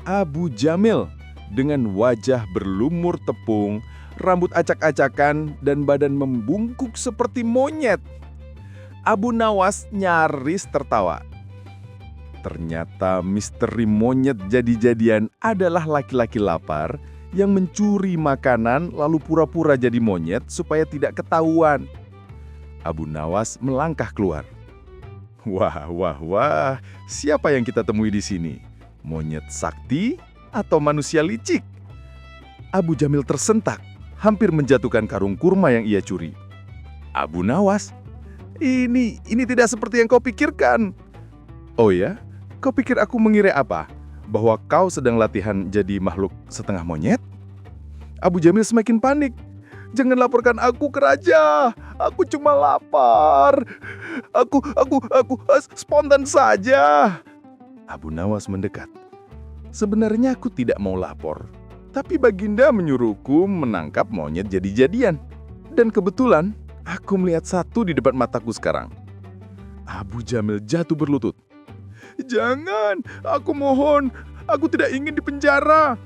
Abu Jamil dengan wajah berlumur tepung, rambut acak-acakan, dan badan membungkuk seperti monyet. Abu Nawas nyaris tertawa. Ternyata misteri monyet jadi-jadian adalah laki-laki lapar yang mencuri makanan lalu pura-pura jadi monyet supaya tidak ketahuan. Abu Nawas melangkah keluar. Wah, siapa yang kita temui di sini? Monyet sakti atau manusia licik? Abu Jamil tersentak, hampir menjatuhkan karung kurma yang ia curi. Abu Nawas, ini tidak seperti yang kau pikirkan. Oh ya? Kau pikir aku mengira apa? Bahwa kau sedang latihan jadi makhluk setengah monyet? Abu Jamil semakin panik. Jangan laporkan aku ke raja. Aku cuma lapar. Aku spontan saja. Abu Nawas mendekat. Sebenarnya aku tidak mau lapor. Tapi Baginda menyuruhku menangkap monyet jadi-jadian. Dan kebetulan aku melihat satu di depan mataku sekarang. Abu Jamil jatuh berlutut. Jangan, aku mohon. Aku tidak ingin dipenjara.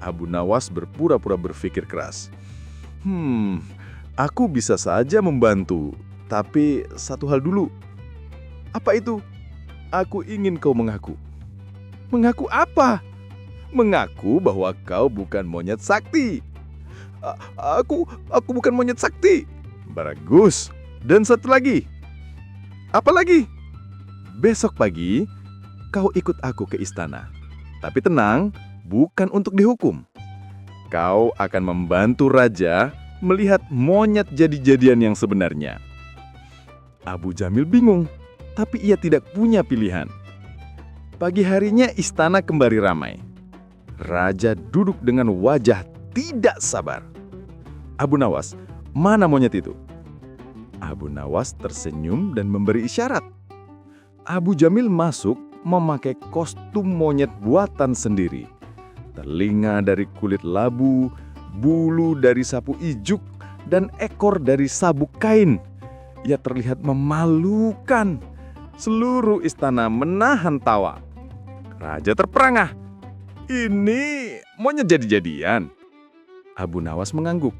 Abu Nawas berpura-pura berpikir keras. Aku bisa saja membantu. Tapi satu hal dulu. Apa itu? Aku ingin kau mengaku. Mengaku apa? Mengaku bahwa kau bukan monyet sakti. Aku bukan monyet sakti. Bagus. Dan satu lagi. Apa lagi? Besok pagi, kau ikut aku ke istana. Tapi tenang, bukan untuk dihukum. Kau akan membantu raja melihat monyet jadi-jadian yang sebenarnya. Abu Jamil bingung, tapi ia tidak punya pilihan. Pagi harinya istana kembali ramai. Raja duduk dengan wajah tidak sabar. Abu Nawas, mana monyet itu? Abu Nawas tersenyum dan memberi isyarat. Abu Jamil masuk memakai kostum monyet buatan sendiri. Telinga dari kulit labu, bulu dari sapu ijuk, dan ekor dari sabuk kain. Ia terlihat memalukan. Seluruh istana menahan tawa. Raja terperangah. Ini monyet jadi-jadian. Abu Nawas mengangguk.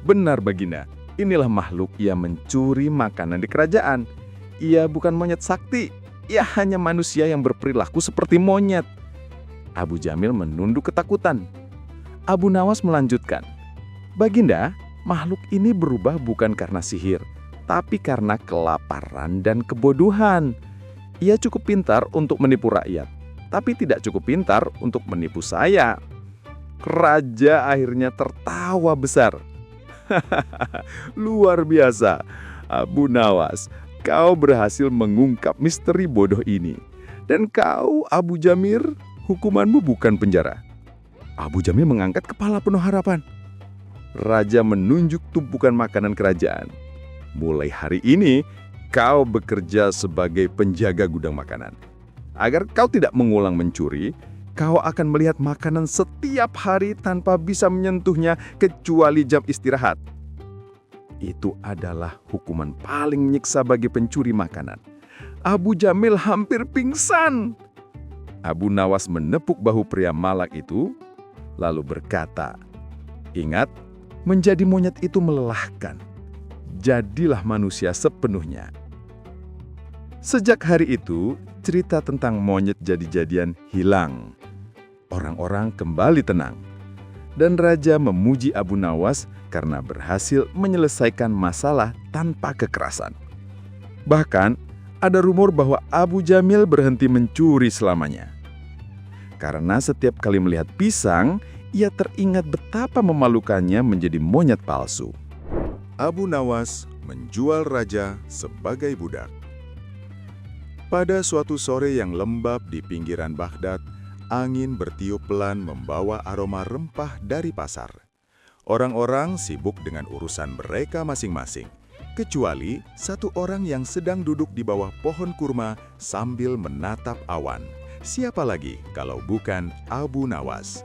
Benar Baginda, inilah makhluk yang mencuri makanan di kerajaan. Ia bukan monyet sakti. Ia hanya manusia yang berperilaku seperti monyet. Abu Jamil menunduk ketakutan. Abu Nawas melanjutkan, Baginda, makhluk ini berubah bukan karena sihir, tapi karena kelaparan dan kebodohan. Ia cukup pintar untuk menipu rakyat, tapi tidak cukup pintar untuk menipu saya. Raja akhirnya tertawa besar. Luar biasa, Abu Nawas. Kau berhasil mengungkap misteri bodoh ini. Dan kau, Abu Jamil, hukumanmu bukan penjara. Abu Jamil mengangkat kepala penuh harapan. Raja menunjuk tumpukan makanan kerajaan. Mulai hari ini, kau bekerja sebagai penjaga gudang makanan. Agar kau tidak mengulang mencuri, kau akan melihat makanan setiap hari tanpa bisa menyentuhnya kecuali jam istirahat. Itu adalah hukuman paling menyiksa bagi pencuri makanan. Abu Jamil hampir pingsan. Abu Nawas menepuk bahu pria malak itu, lalu berkata, Ingat, menjadi monyet itu melelahkan. Jadilah manusia sepenuhnya. Sejak hari itu, cerita tentang monyet jadi-jadian hilang. Orang-orang kembali tenang. Dan Raja memuji Abu Nawas karena berhasil menyelesaikan masalah tanpa kekerasan. Bahkan, ada rumor bahwa Abu Jamil berhenti mencuri selamanya. Karena setiap kali melihat pisang, ia teringat betapa memalukannya menjadi monyet palsu. Abu Nawas menjual raja sebagai budak. Pada suatu sore yang lembab di pinggiran Baghdad, angin bertiup pelan membawa aroma rempah dari pasar. Orang-orang sibuk dengan urusan mereka masing-masing, kecuali satu orang yang sedang duduk di bawah pohon kurma sambil menatap awan. Siapa lagi kalau bukan Abu Nawas?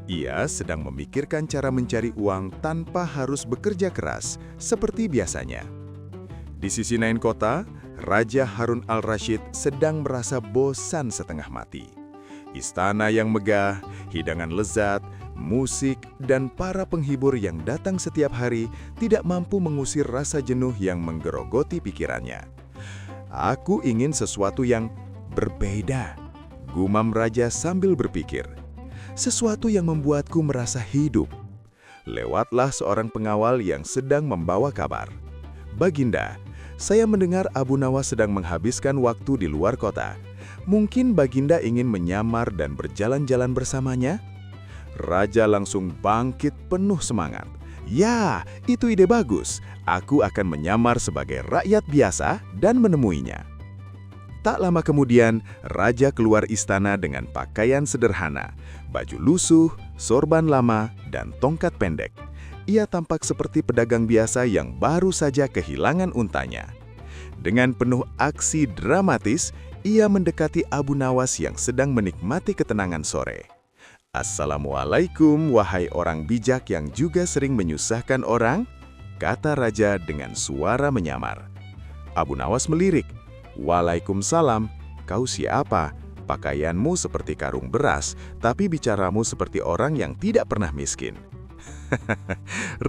Ia sedang memikirkan cara mencari uang tanpa harus bekerja keras, seperti biasanya. Di sisi lain kota, Raja Harun al-Rashid sedang merasa bosan setengah mati. Istana yang megah, hidangan lezat, musik, dan para penghibur yang datang setiap hari tidak mampu mengusir rasa jenuh yang menggerogoti pikirannya. Aku ingin sesuatu yang berbeda, gumam Raja sambil berpikir. Sesuatu yang membuatku merasa hidup. Lewatlah seorang pengawal yang sedang membawa kabar. Baginda, saya mendengar Abu Nawas sedang menghabiskan waktu di luar kota. Mungkin Baginda ingin menyamar dan berjalan-jalan bersamanya? Raja langsung bangkit penuh semangat. Ya, itu ide bagus. Aku akan menyamar sebagai rakyat biasa dan menemuinya. Tak lama kemudian, Raja keluar istana dengan pakaian sederhana, baju lusuh, sorban lama, dan tongkat pendek. Ia tampak seperti pedagang biasa yang baru saja kehilangan untanya. Dengan penuh aksi dramatis, ia mendekati Abu Nawas yang sedang menikmati ketenangan sore. Assalamualaikum, wahai orang bijak yang juga sering menyusahkan orang, kata Raja dengan suara menyamar. Abu Nawas melirik. Waalaikumsalam, kau siapa? Pakaianmu seperti karung beras, tapi bicaramu seperti orang yang tidak pernah miskin.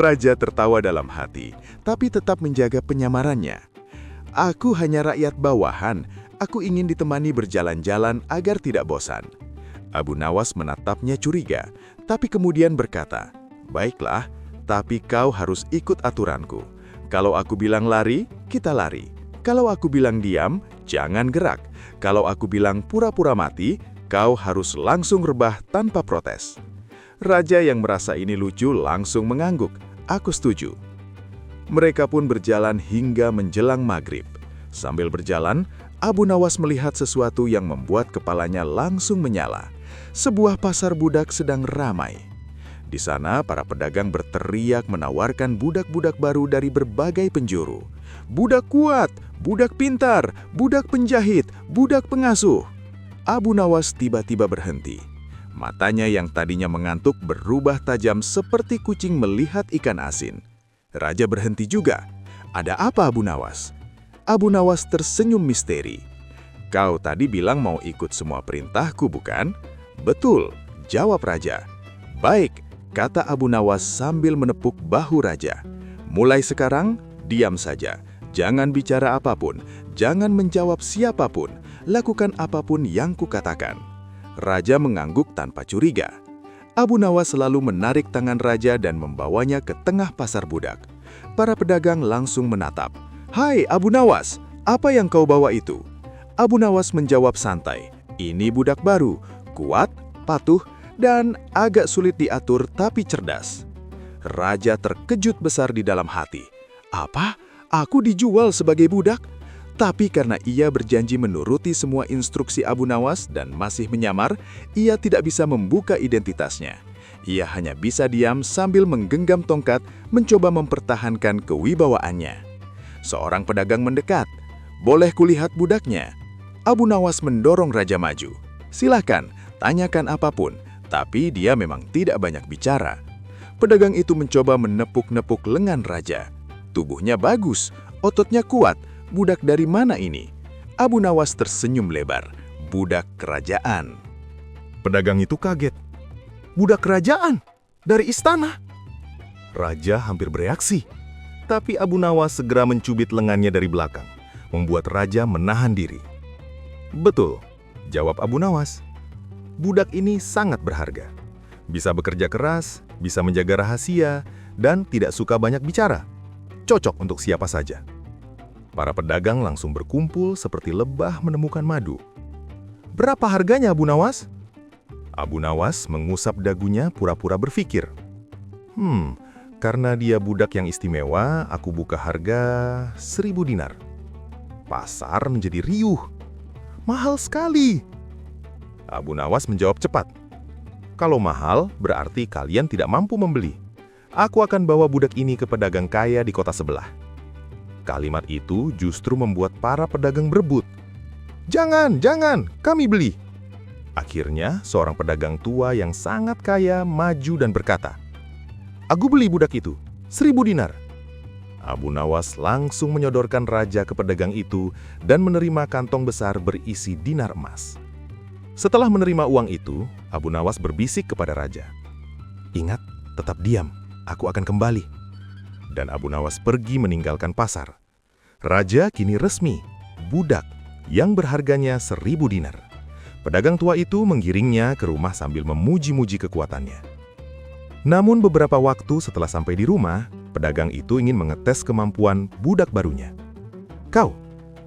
Raja tertawa dalam hati, tapi tetap menjaga penyamarannya. Aku hanya rakyat bawahan, aku ingin ditemani berjalan-jalan agar tidak bosan. Abu Nawas menatapnya curiga, tapi kemudian berkata, Baiklah, tapi kau harus ikut aturanku. Kalau aku bilang lari, kita lari. Kalau aku bilang diam, jangan gerak. Kalau aku bilang pura-pura mati, kau harus langsung rebah tanpa protes. Raja yang merasa ini lucu langsung mengangguk. Aku setuju. Mereka pun berjalan hingga menjelang maghrib. Sambil berjalan, Abu Nawas melihat sesuatu yang membuat kepalanya langsung menyala. Sebuah pasar budak sedang ramai. Di sana, para pedagang berteriak menawarkan budak-budak baru dari berbagai penjuru. Budak kuat, budak pintar, budak penjahit, budak pengasuh. Abu Nawas tiba-tiba berhenti. Matanya yang tadinya mengantuk berubah tajam seperti kucing melihat ikan asin. Raja berhenti juga. Ada apa, Abu Nawas? Abu Nawas tersenyum misteri. Kau tadi bilang mau ikut semua perintahku, bukan? Betul, jawab Raja. Baik, kata Abu Nawas sambil menepuk bahu Raja. Mulai sekarang, diam saja. Jangan bicara apapun, jangan menjawab siapapun. lakukan apapun yang kukatakan." Raja mengangguk tanpa curiga. Abu Nawas selalu menarik tangan raja dan membawanya ke tengah pasar budak. Para pedagang langsung menatap. "Hai Abu Nawas, apa yang kau bawa itu?" Abu Nawas menjawab santai, "Ini budak baru, kuat, patuh, dan agak sulit diatur tapi cerdas." Raja terkejut besar di dalam hati. "Apa? Aku dijual sebagai budak?" Tapi karena ia berjanji menuruti semua instruksi Abu Nawas dan masih menyamar, ia tidak bisa membuka identitasnya. Ia hanya bisa diam sambil menggenggam tongkat, mencoba mempertahankan kewibawaannya. Seorang pedagang mendekat. "Boleh kulihat budaknya?" Abu Nawas mendorong raja maju. "Silakan, tanyakan apapun." Tapi dia memang tidak banyak bicara. Pedagang itu mencoba menepuk-nepuk lengan raja. Tubuhnya bagus, ototnya kuat. Budak dari mana ini? Abu Nawas tersenyum lebar. Budak kerajaan. Pedagang itu kaget. Budak kerajaan? Dari istana? Raja hampir bereaksi. Tapi Abu Nawas segera mencubit lengannya dari belakang, membuat raja menahan diri. "Betul," jawab Abu Nawas. "Budak ini sangat berharga. Bisa bekerja keras, bisa menjaga rahasia, dan tidak suka banyak bicara. Cocok untuk siapa saja." Para pedagang langsung berkumpul seperti lebah menemukan madu. "Berapa harganya, Abu Nawas?" Abu Nawas mengusap dagunya pura-pura berpikir. Karena dia budak yang istimewa, aku buka harga 1.000 dinar. Pasar menjadi riuh. Mahal sekali. Abu Nawas menjawab cepat. "Kalau mahal, berarti kalian tidak mampu membeli. Aku akan bawa budak ini ke pedagang kaya di kota sebelah." Kalimat itu justru membuat para pedagang berebut. "Jangan, jangan, kami beli." Akhirnya, seorang pedagang tua yang sangat kaya maju dan berkata, "Aku beli budak itu, 1.000 dinar." Abu Nawas langsung menyodorkan raja ke pedagang itu dan menerima kantong besar berisi dinar emas. Setelah menerima uang itu, Abu Nawas berbisik kepada raja, "Ingat, tetap diam, aku akan kembali." Dan Abu Nawas pergi meninggalkan pasar. Raja kini resmi, budak yang berharganya 1.000 dinar. Pedagang tua itu menggiringnya ke rumah sambil memuji-muji kekuatannya. Namun beberapa waktu setelah sampai di rumah, pedagang itu ingin mengetes kemampuan budak barunya. "Kau,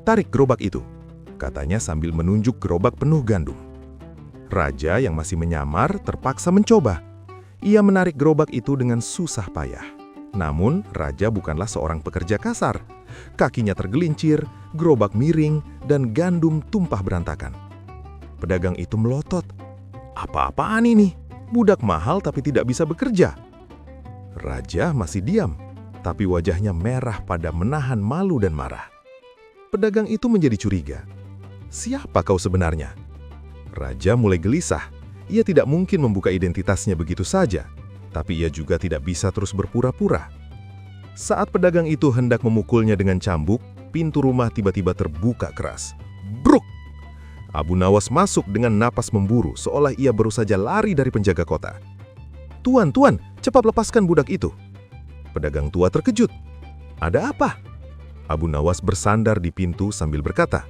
tarik gerobak itu," katanya sambil menunjuk gerobak penuh gandum. Raja yang masih menyamar terpaksa mencoba. Ia menarik gerobak itu dengan susah payah. Namun, raja bukanlah seorang pekerja kasar. Kakinya tergelincir, gerobak miring, dan gandum tumpah berantakan. Pedagang itu melotot. "Apa-apaan ini? Budak mahal tapi tidak bisa bekerja." Raja masih diam, tapi wajahnya merah pada menahan malu dan marah. Pedagang itu menjadi curiga. "Siapa kau sebenarnya?" Raja mulai gelisah. Ia tidak mungkin membuka identitasnya begitu saja. Tapi ia juga tidak bisa terus berpura-pura. Saat pedagang itu hendak memukulnya dengan cambuk, pintu rumah tiba-tiba terbuka keras. Bruk! Abu Nawas masuk dengan napas memburu, seolah ia baru saja lari dari penjaga kota. "Tuan, tuan, cepat lepaskan budak itu." Pedagang tua terkejut. "Ada apa?" Abu Nawas bersandar di pintu sambil berkata,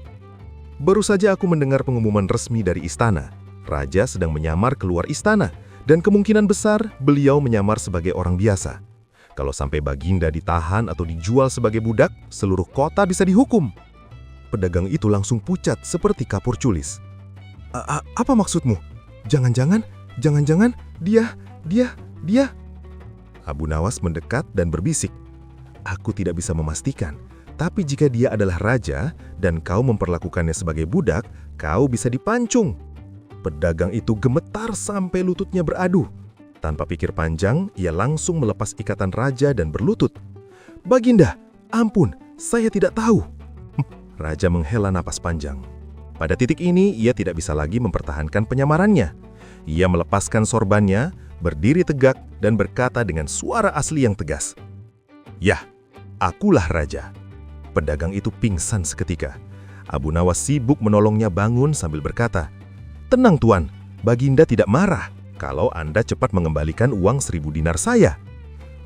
"Baru saja aku mendengar pengumuman resmi dari istana. Raja sedang menyamar keluar istana. Dan kemungkinan besar beliau menyamar sebagai orang biasa. Kalau sampai Baginda ditahan atau dijual sebagai budak, seluruh kota bisa dihukum." Pedagang itu langsung pucat seperti kapur culis. Apa maksudmu? Jangan-jangan dia. Abu Nawas mendekat dan berbisik. "Aku tidak bisa memastikan, tapi jika dia adalah raja dan kau memperlakukannya sebagai budak, kau bisa dipancung." Pedagang itu gemetar sampai lututnya beradu. Tanpa pikir panjang, ia langsung melepas ikatan raja dan berlutut. "Baginda, ampun, saya tidak tahu." Raja menghela napas panjang. Pada titik ini, ia tidak bisa lagi mempertahankan penyamarannya. Ia melepaskan sorbannya, berdiri tegak, dan berkata dengan suara asli yang tegas, "Yah, akulah raja." Pedagang itu pingsan seketika. Abu Nawas sibuk menolongnya bangun sambil berkata, "Tenang tuan, Baginda tidak marah kalau Anda cepat mengembalikan uang 1.000 dinar saya."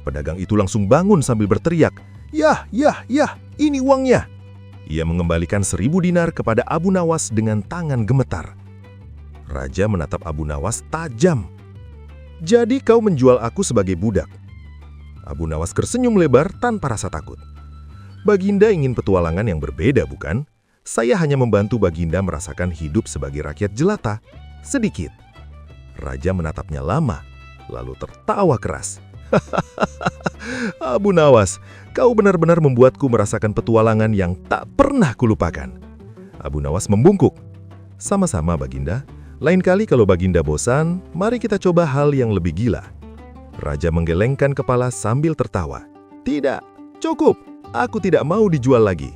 Pedagang itu langsung bangun sambil berteriak, "Yah, ini uangnya." Ia mengembalikan 1.000 dinar kepada Abu Nawas dengan tangan gemetar. Raja menatap Abu Nawas tajam. "Jadi kau menjual aku sebagai budak?" Abu Nawas tersenyum lebar tanpa rasa takut. "Baginda ingin petualangan yang berbeda, bukan? Saya hanya membantu Baginda merasakan hidup sebagai rakyat jelata. Sedikit." Raja menatapnya lama, lalu tertawa keras. "Abu Nawas, kau benar-benar membuatku merasakan petualangan yang tak pernah kulupakan." Abu Nawas membungkuk. "Sama-sama, Baginda. Lain kali kalau Baginda bosan, mari kita coba hal yang lebih gila." Raja menggelengkan kepala sambil tertawa. "Tidak, cukup. Aku tidak mau dijual lagi."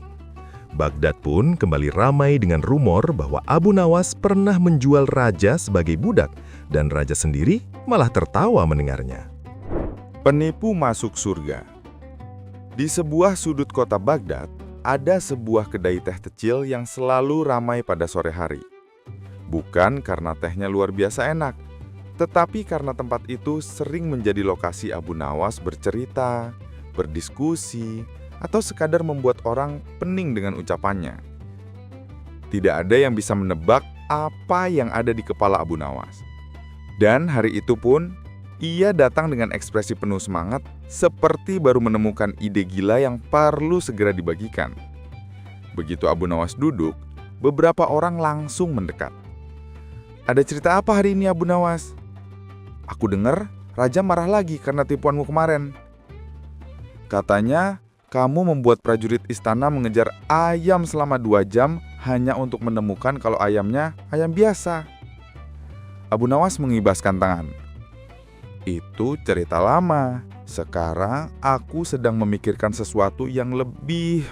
Baghdad pun kembali ramai dengan rumor bahwa Abu Nawas pernah menjual raja sebagai budak, dan raja sendiri malah tertawa mendengarnya. Penipu masuk surga. Di sebuah sudut kota Baghdad, ada sebuah kedai teh kecil yang selalu ramai pada sore hari. Bukan karena tehnya luar biasa enak, tetapi karena tempat itu sering menjadi lokasi Abu Nawas bercerita, berdiskusi, atau sekadar membuat orang pening dengan ucapannya. Tidak ada yang bisa menebak apa yang ada di kepala Abu Nawas. Dan hari itu pun, ia datang dengan ekspresi penuh semangat, seperti baru menemukan ide gila yang perlu segera dibagikan. Begitu Abu Nawas duduk, beberapa orang langsung mendekat. "Ada cerita apa hari ini, Abu Nawas?" "Aku dengar Raja marah lagi karena tipuanmu kemarin. Katanya kamu membuat prajurit istana mengejar ayam selama 2 jam hanya untuk menemukan kalau ayamnya ayam biasa." Abu Nawas mengibaskan tangan. "Itu cerita lama. Sekarang aku sedang memikirkan sesuatu yang lebih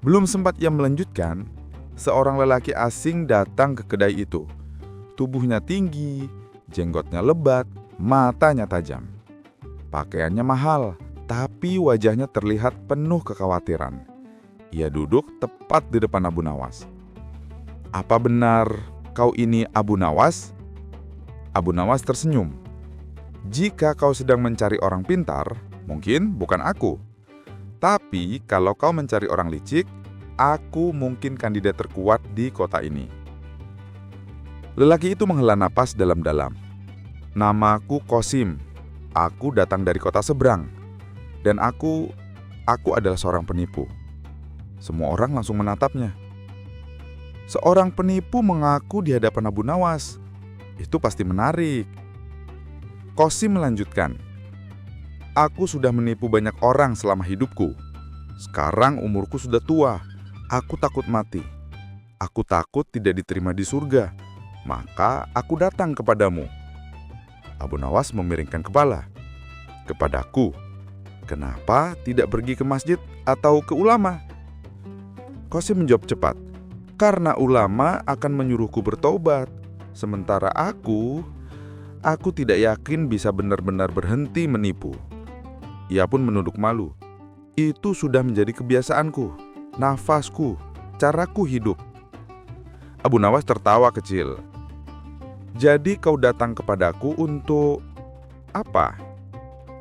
Belum sempat ia melanjutkan, seorang lelaki asing datang ke kedai itu. Tubuhnya tinggi, jenggotnya lebat, matanya tajam. Pakaiannya mahal, tapi wajahnya terlihat penuh kekhawatiran. Ia duduk tepat di depan Abu Nawas. "Apa benar kau ini Abu Nawas?" Abu Nawas tersenyum. "Jika kau sedang mencari orang pintar, mungkin bukan aku. Tapi kalau kau mencari orang licik, aku mungkin kandidat terkuat di kota ini." Lelaki itu menghela napas dalam-dalam. "Namaku Qasim. Aku datang dari kota seberang. Dan aku adalah seorang penipu." Semua orang langsung menatapnya. Seorang penipu mengaku di hadapan Abu Nawas. Itu pasti menarik. Qasim melanjutkan, "Aku sudah menipu banyak orang selama hidupku. Sekarang umurku sudah tua. Aku takut mati. Aku takut tidak diterima di surga. Maka aku datang kepadamu." Abu Nawas memiringkan kepala. "Kepadaku? Kenapa tidak pergi ke masjid atau ke ulama?" Qasim menjawab cepat, "Karena ulama akan menyuruhku bertobat. Sementara aku tidak yakin bisa benar-benar berhenti menipu." Ia pun menunduk malu. "Itu sudah menjadi kebiasaanku, nafasku, caraku hidup." Abu Nawas tertawa kecil. "Jadi kau datang kepadaku untuk apa?"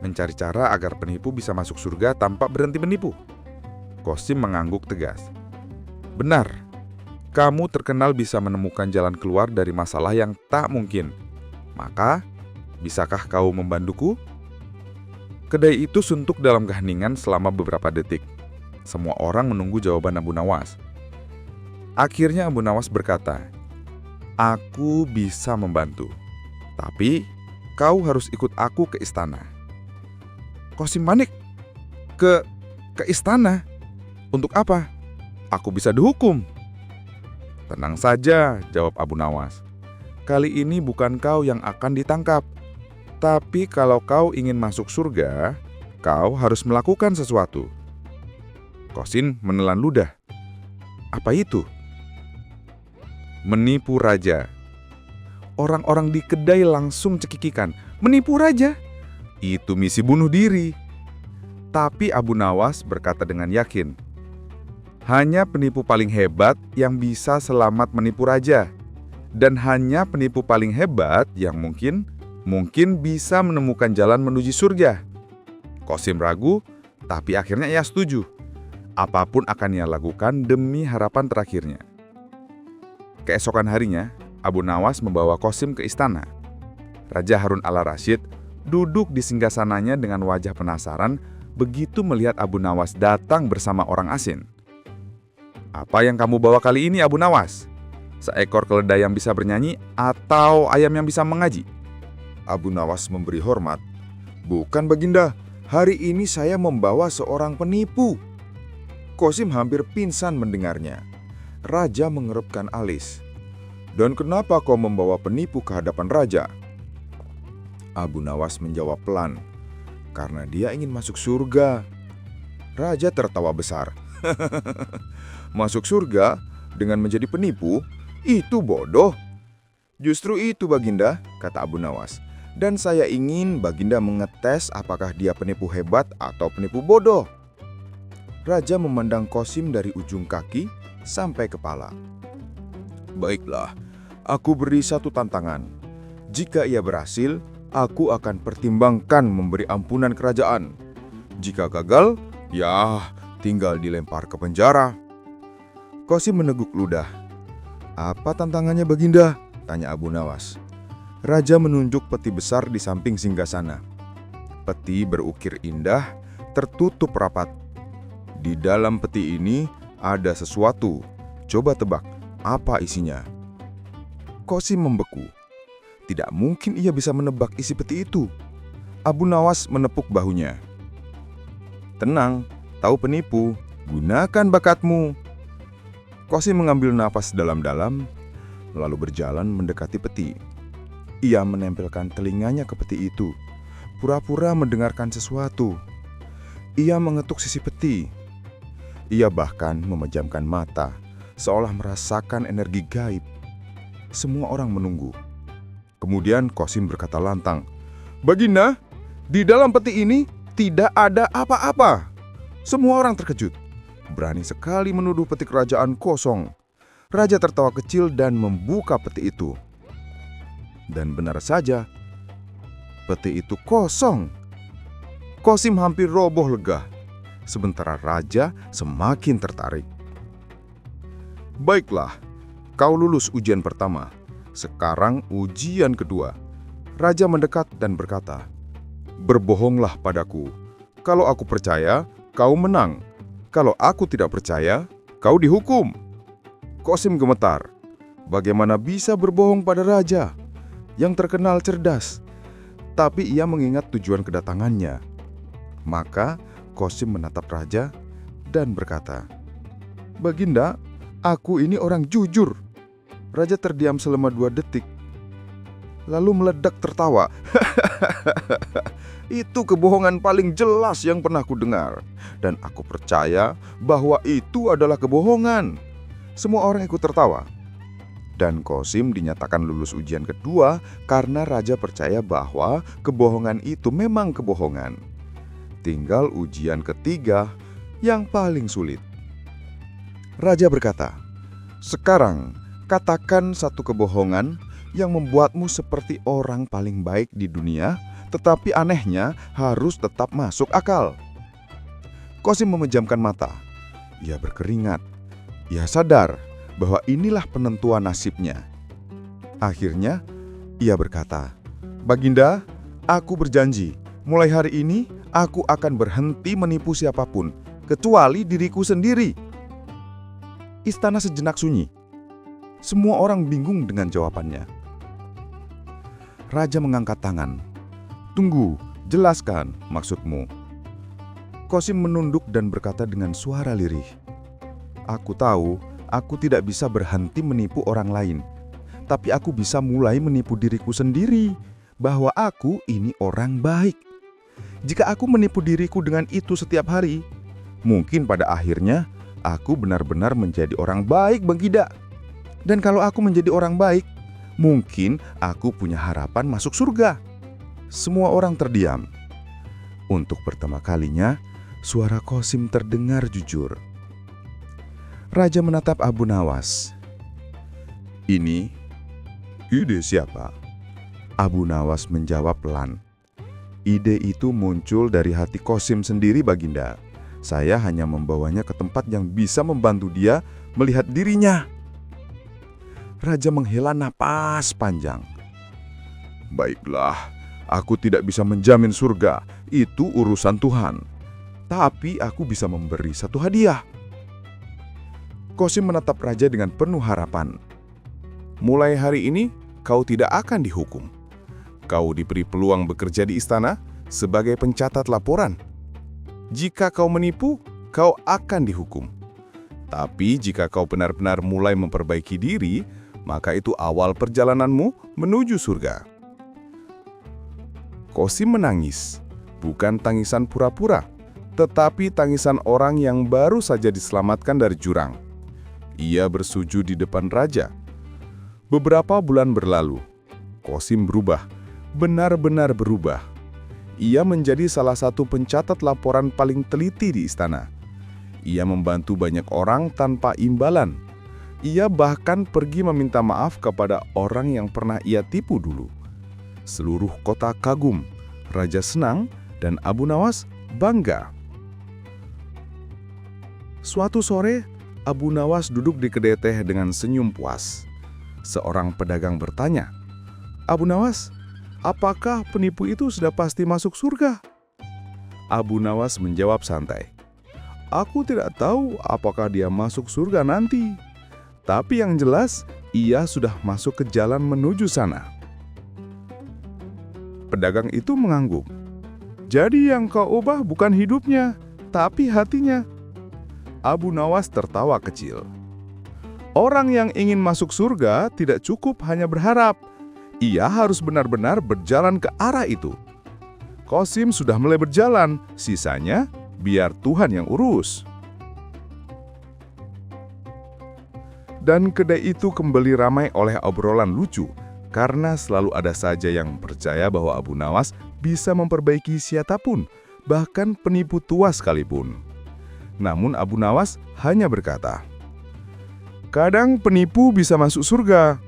"Mencari cara agar penipu bisa masuk surga tanpa berhenti menipu." Qasim mengangguk tegas. "Benar, kamu terkenal bisa menemukan jalan keluar dari masalah yang tak mungkin. Maka, bisakah kau membantuku?" Kedai itu suntuk dalam keheningan selama beberapa detik. Semua orang menunggu jawaban Abu Nawas. Akhirnya Abu Nawas berkata, "Aku bisa membantu. Tapi, kau harus ikut aku ke istana." Qasim panik. Ke istana? Untuk apa? Aku bisa dihukum." "Tenang saja," jawab Abu Nawas. "Kali ini bukan kau yang akan ditangkap. Tapi kalau kau ingin masuk surga, kau harus melakukan sesuatu." Qasim menelan ludah. "Apa itu?" "Menipu raja." Orang-orang di kedai langsung cekikikan. "Menipu raja? Itu misi bunuh diri." Tapi Abu Nawas berkata dengan yakin, "Hanya penipu paling hebat yang bisa selamat menipu raja. Dan hanya penipu paling hebat yang mungkin bisa menemukan jalan menuju surga." Qasim ragu, tapi akhirnya ia setuju. Apapun akan ia lakukan demi harapan terakhirnya. Keesokan harinya, Abu Nawas membawa Qasim ke istana. Raja Harun al-Rasyid duduk di singgasananya dengan wajah penasaran begitu melihat Abu Nawas datang bersama orang asing. "Apa yang kamu bawa kali ini, Abu Nawas? Seekor keledai yang bisa bernyanyi atau ayam yang bisa mengaji?" Abu Nawas memberi hormat. "Bukan, Baginda. Hari ini saya membawa seorang penipu." Qasim hampir pingsan mendengarnya. Raja mengerutkan alis. "Dan kenapa kau membawa penipu ke hadapan raja?" Abu Nawas menjawab pelan, "Karena dia ingin masuk surga." Raja tertawa besar. "Masuk surga dengan menjadi penipu? Itu bodoh." "Justru itu, Baginda," kata Abu Nawas. "Dan saya ingin Baginda mengetes apakah dia penipu hebat atau penipu bodoh." Raja memandang Qasim dari ujung kaki sampai kepala. "Baiklah, aku beri satu tantangan. Jika ia berhasil, aku akan pertimbangkan memberi ampunan kerajaan. Jika gagal, ya tinggal dilempar ke penjara." Qasim meneguk ludah. "Apa tantangannya, Baginda?" tanya Abu Nawas. Raja menunjuk peti besar di samping singgasana. Peti berukir indah, tertutup rapat. "Di dalam peti ini ada sesuatu. Coba tebak, apa isinya?" Qasim membeku. Tidak mungkin ia bisa menebak isi peti itu. Abu Nawas menepuk bahunya. "Tenang, tahu penipu, gunakan bakatmu." Qasim mengambil napas dalam-dalam, lalu berjalan mendekati peti. Ia menempelkan telinganya ke peti itu, pura-pura mendengarkan sesuatu. Ia mengetuk sisi peti. Ia bahkan memejamkan mata, seolah merasakan energi gaib. Semua orang menunggu. Kemudian Qasim berkata lantang, "Baginda, di dalam peti ini tidak ada apa-apa." Semua orang terkejut. Berani sekali menuduh peti kerajaan kosong. Raja tertawa kecil dan membuka peti itu. Dan benar saja, peti itu kosong. Qasim hampir roboh lega. Sementara raja semakin tertarik. "Baiklah, kau lulus ujian pertama. Sekarang ujian kedua." Raja mendekat dan berkata, "Berbohonglah padaku. Kalau aku percaya, kau menang. Kalau aku tidak percaya, kau dihukum." Qasim gemetar. Bagaimana bisa berbohong pada raja yang terkenal cerdas? Tapi ia mengingat tujuan kedatangannya. Maka Qasim menatap raja dan berkata, "Baginda, aku ini orang jujur." Raja terdiam selama 2 detik, lalu meledak tertawa. "Itu kebohongan paling jelas yang pernah kudengar, dan aku percaya bahwa itu adalah kebohongan." Semua orang ikut tertawa. Dan Qasim dinyatakan lulus ujian kedua karena raja percaya bahwa kebohongan itu memang kebohongan. Tinggal ujian ketiga yang paling sulit. Raja berkata, "Sekarang katakan satu kebohongan yang membuatmu seperti orang paling baik di dunia, tetapi anehnya harus tetap masuk akal." Qasim memejamkan mata. Ia berkeringat. Ia sadar bahwa inilah penentuan nasibnya. Akhirnya, ia berkata, "Baginda, aku berjanji, mulai hari ini aku akan berhenti menipu siapapun, kecuali diriku sendiri." Istana sejenak sunyi. Semua orang bingung dengan jawabannya. Raja mengangkat tangan. "Tunggu, jelaskan maksudmu." Qasim menunduk dan berkata dengan suara lirih, "Aku tahu aku tidak bisa berhenti menipu orang lain, tapi aku bisa mulai menipu diriku sendiri bahwa aku ini orang baik. Jika aku menipu diriku dengan itu setiap hari, mungkin pada akhirnya aku benar-benar menjadi orang baik, Baginda. Dan kalau aku menjadi orang baik, mungkin aku punya harapan masuk surga." Semua orang terdiam. Untuk pertama kalinya, suara Qasim terdengar jujur. Raja menatap Abu Nawas. "Ini ide siapa?" Abu Nawas menjawab pelan, "Ide itu muncul dari hati Qasim sendiri, Baginda. Saya hanya membawanya ke tempat yang bisa membantu dia melihat dirinya. Raja menghela napas panjang. Baiklah, aku tidak bisa menjamin surga, itu urusan Tuhan. Tapi aku bisa memberi satu hadiah. Qasim menatap raja dengan penuh harapan. Mulai hari ini, kau tidak akan dihukum. Kau diberi peluang bekerja di istana sebagai pencatat laporan. Jika kau menipu, kau akan dihukum. Tapi jika kau benar-benar mulai memperbaiki diri, maka itu awal perjalananmu menuju surga. Qasim menangis, bukan tangisan pura-pura, tetapi tangisan orang yang baru saja diselamatkan dari jurang. Ia bersujud di depan raja. Beberapa bulan berlalu, Qasim berubah, benar-benar berubah. Ia menjadi salah satu pencatat laporan paling teliti di istana. Ia membantu banyak orang tanpa imbalan. Ia bahkan pergi meminta maaf kepada orang yang pernah ia tipu dulu. Seluruh kota kagum, raja senang, dan Abu Nawas bangga. Suatu sore, Abu Nawas duduk di kedai teh dengan senyum puas. Seorang pedagang bertanya, "Abu Nawas, apakah penipu itu sudah pasti masuk surga?" Abu Nawas menjawab santai, "Aku tidak tahu apakah dia masuk surga nanti. Tapi yang jelas, ia sudah masuk ke jalan menuju sana." Pedagang itu mengangguk. "Jadi yang kau ubah bukan hidupnya, tapi hatinya." Abu Nawas tertawa kecil. "Orang yang ingin masuk surga tidak cukup hanya berharap. Ia harus benar-benar berjalan ke arah itu." Qasim sudah mulai berjalan, sisanya biar Tuhan yang urus. Dan kedai itu kembali ramai oleh obrolan lucu, karena selalu ada saja yang percaya bahwa Abu Nawas bisa memperbaiki siapapun, bahkan penipu tua sekalipun. Namun Abu Nawas hanya berkata, "Kadang penipu bisa masuk surga,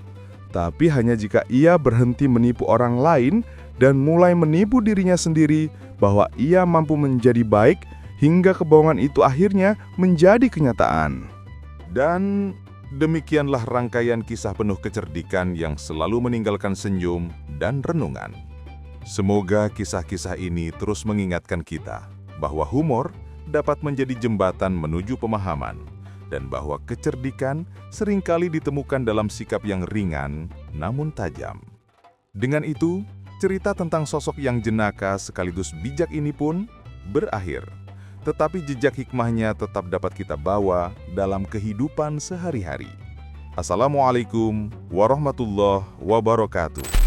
tapi hanya jika ia berhenti menipu orang lain dan mulai menipu dirinya sendiri bahwa ia mampu menjadi baik hingga kebohongan itu akhirnya menjadi kenyataan." Dan demikianlah rangkaian kisah penuh kecerdikan yang selalu meninggalkan senyum dan renungan. Semoga kisah-kisah ini terus mengingatkan kita bahwa humor dapat menjadi jembatan menuju pemahaman, dan bahwa kecerdikan seringkali ditemukan dalam sikap yang ringan namun tajam. Dengan itu, cerita tentang sosok yang jenaka sekaligus bijak ini pun berakhir. Tetapi jejak hikmahnya tetap dapat kita bawa dalam kehidupan sehari-hari. Assalamualaikum warahmatullahi wabarakatuh.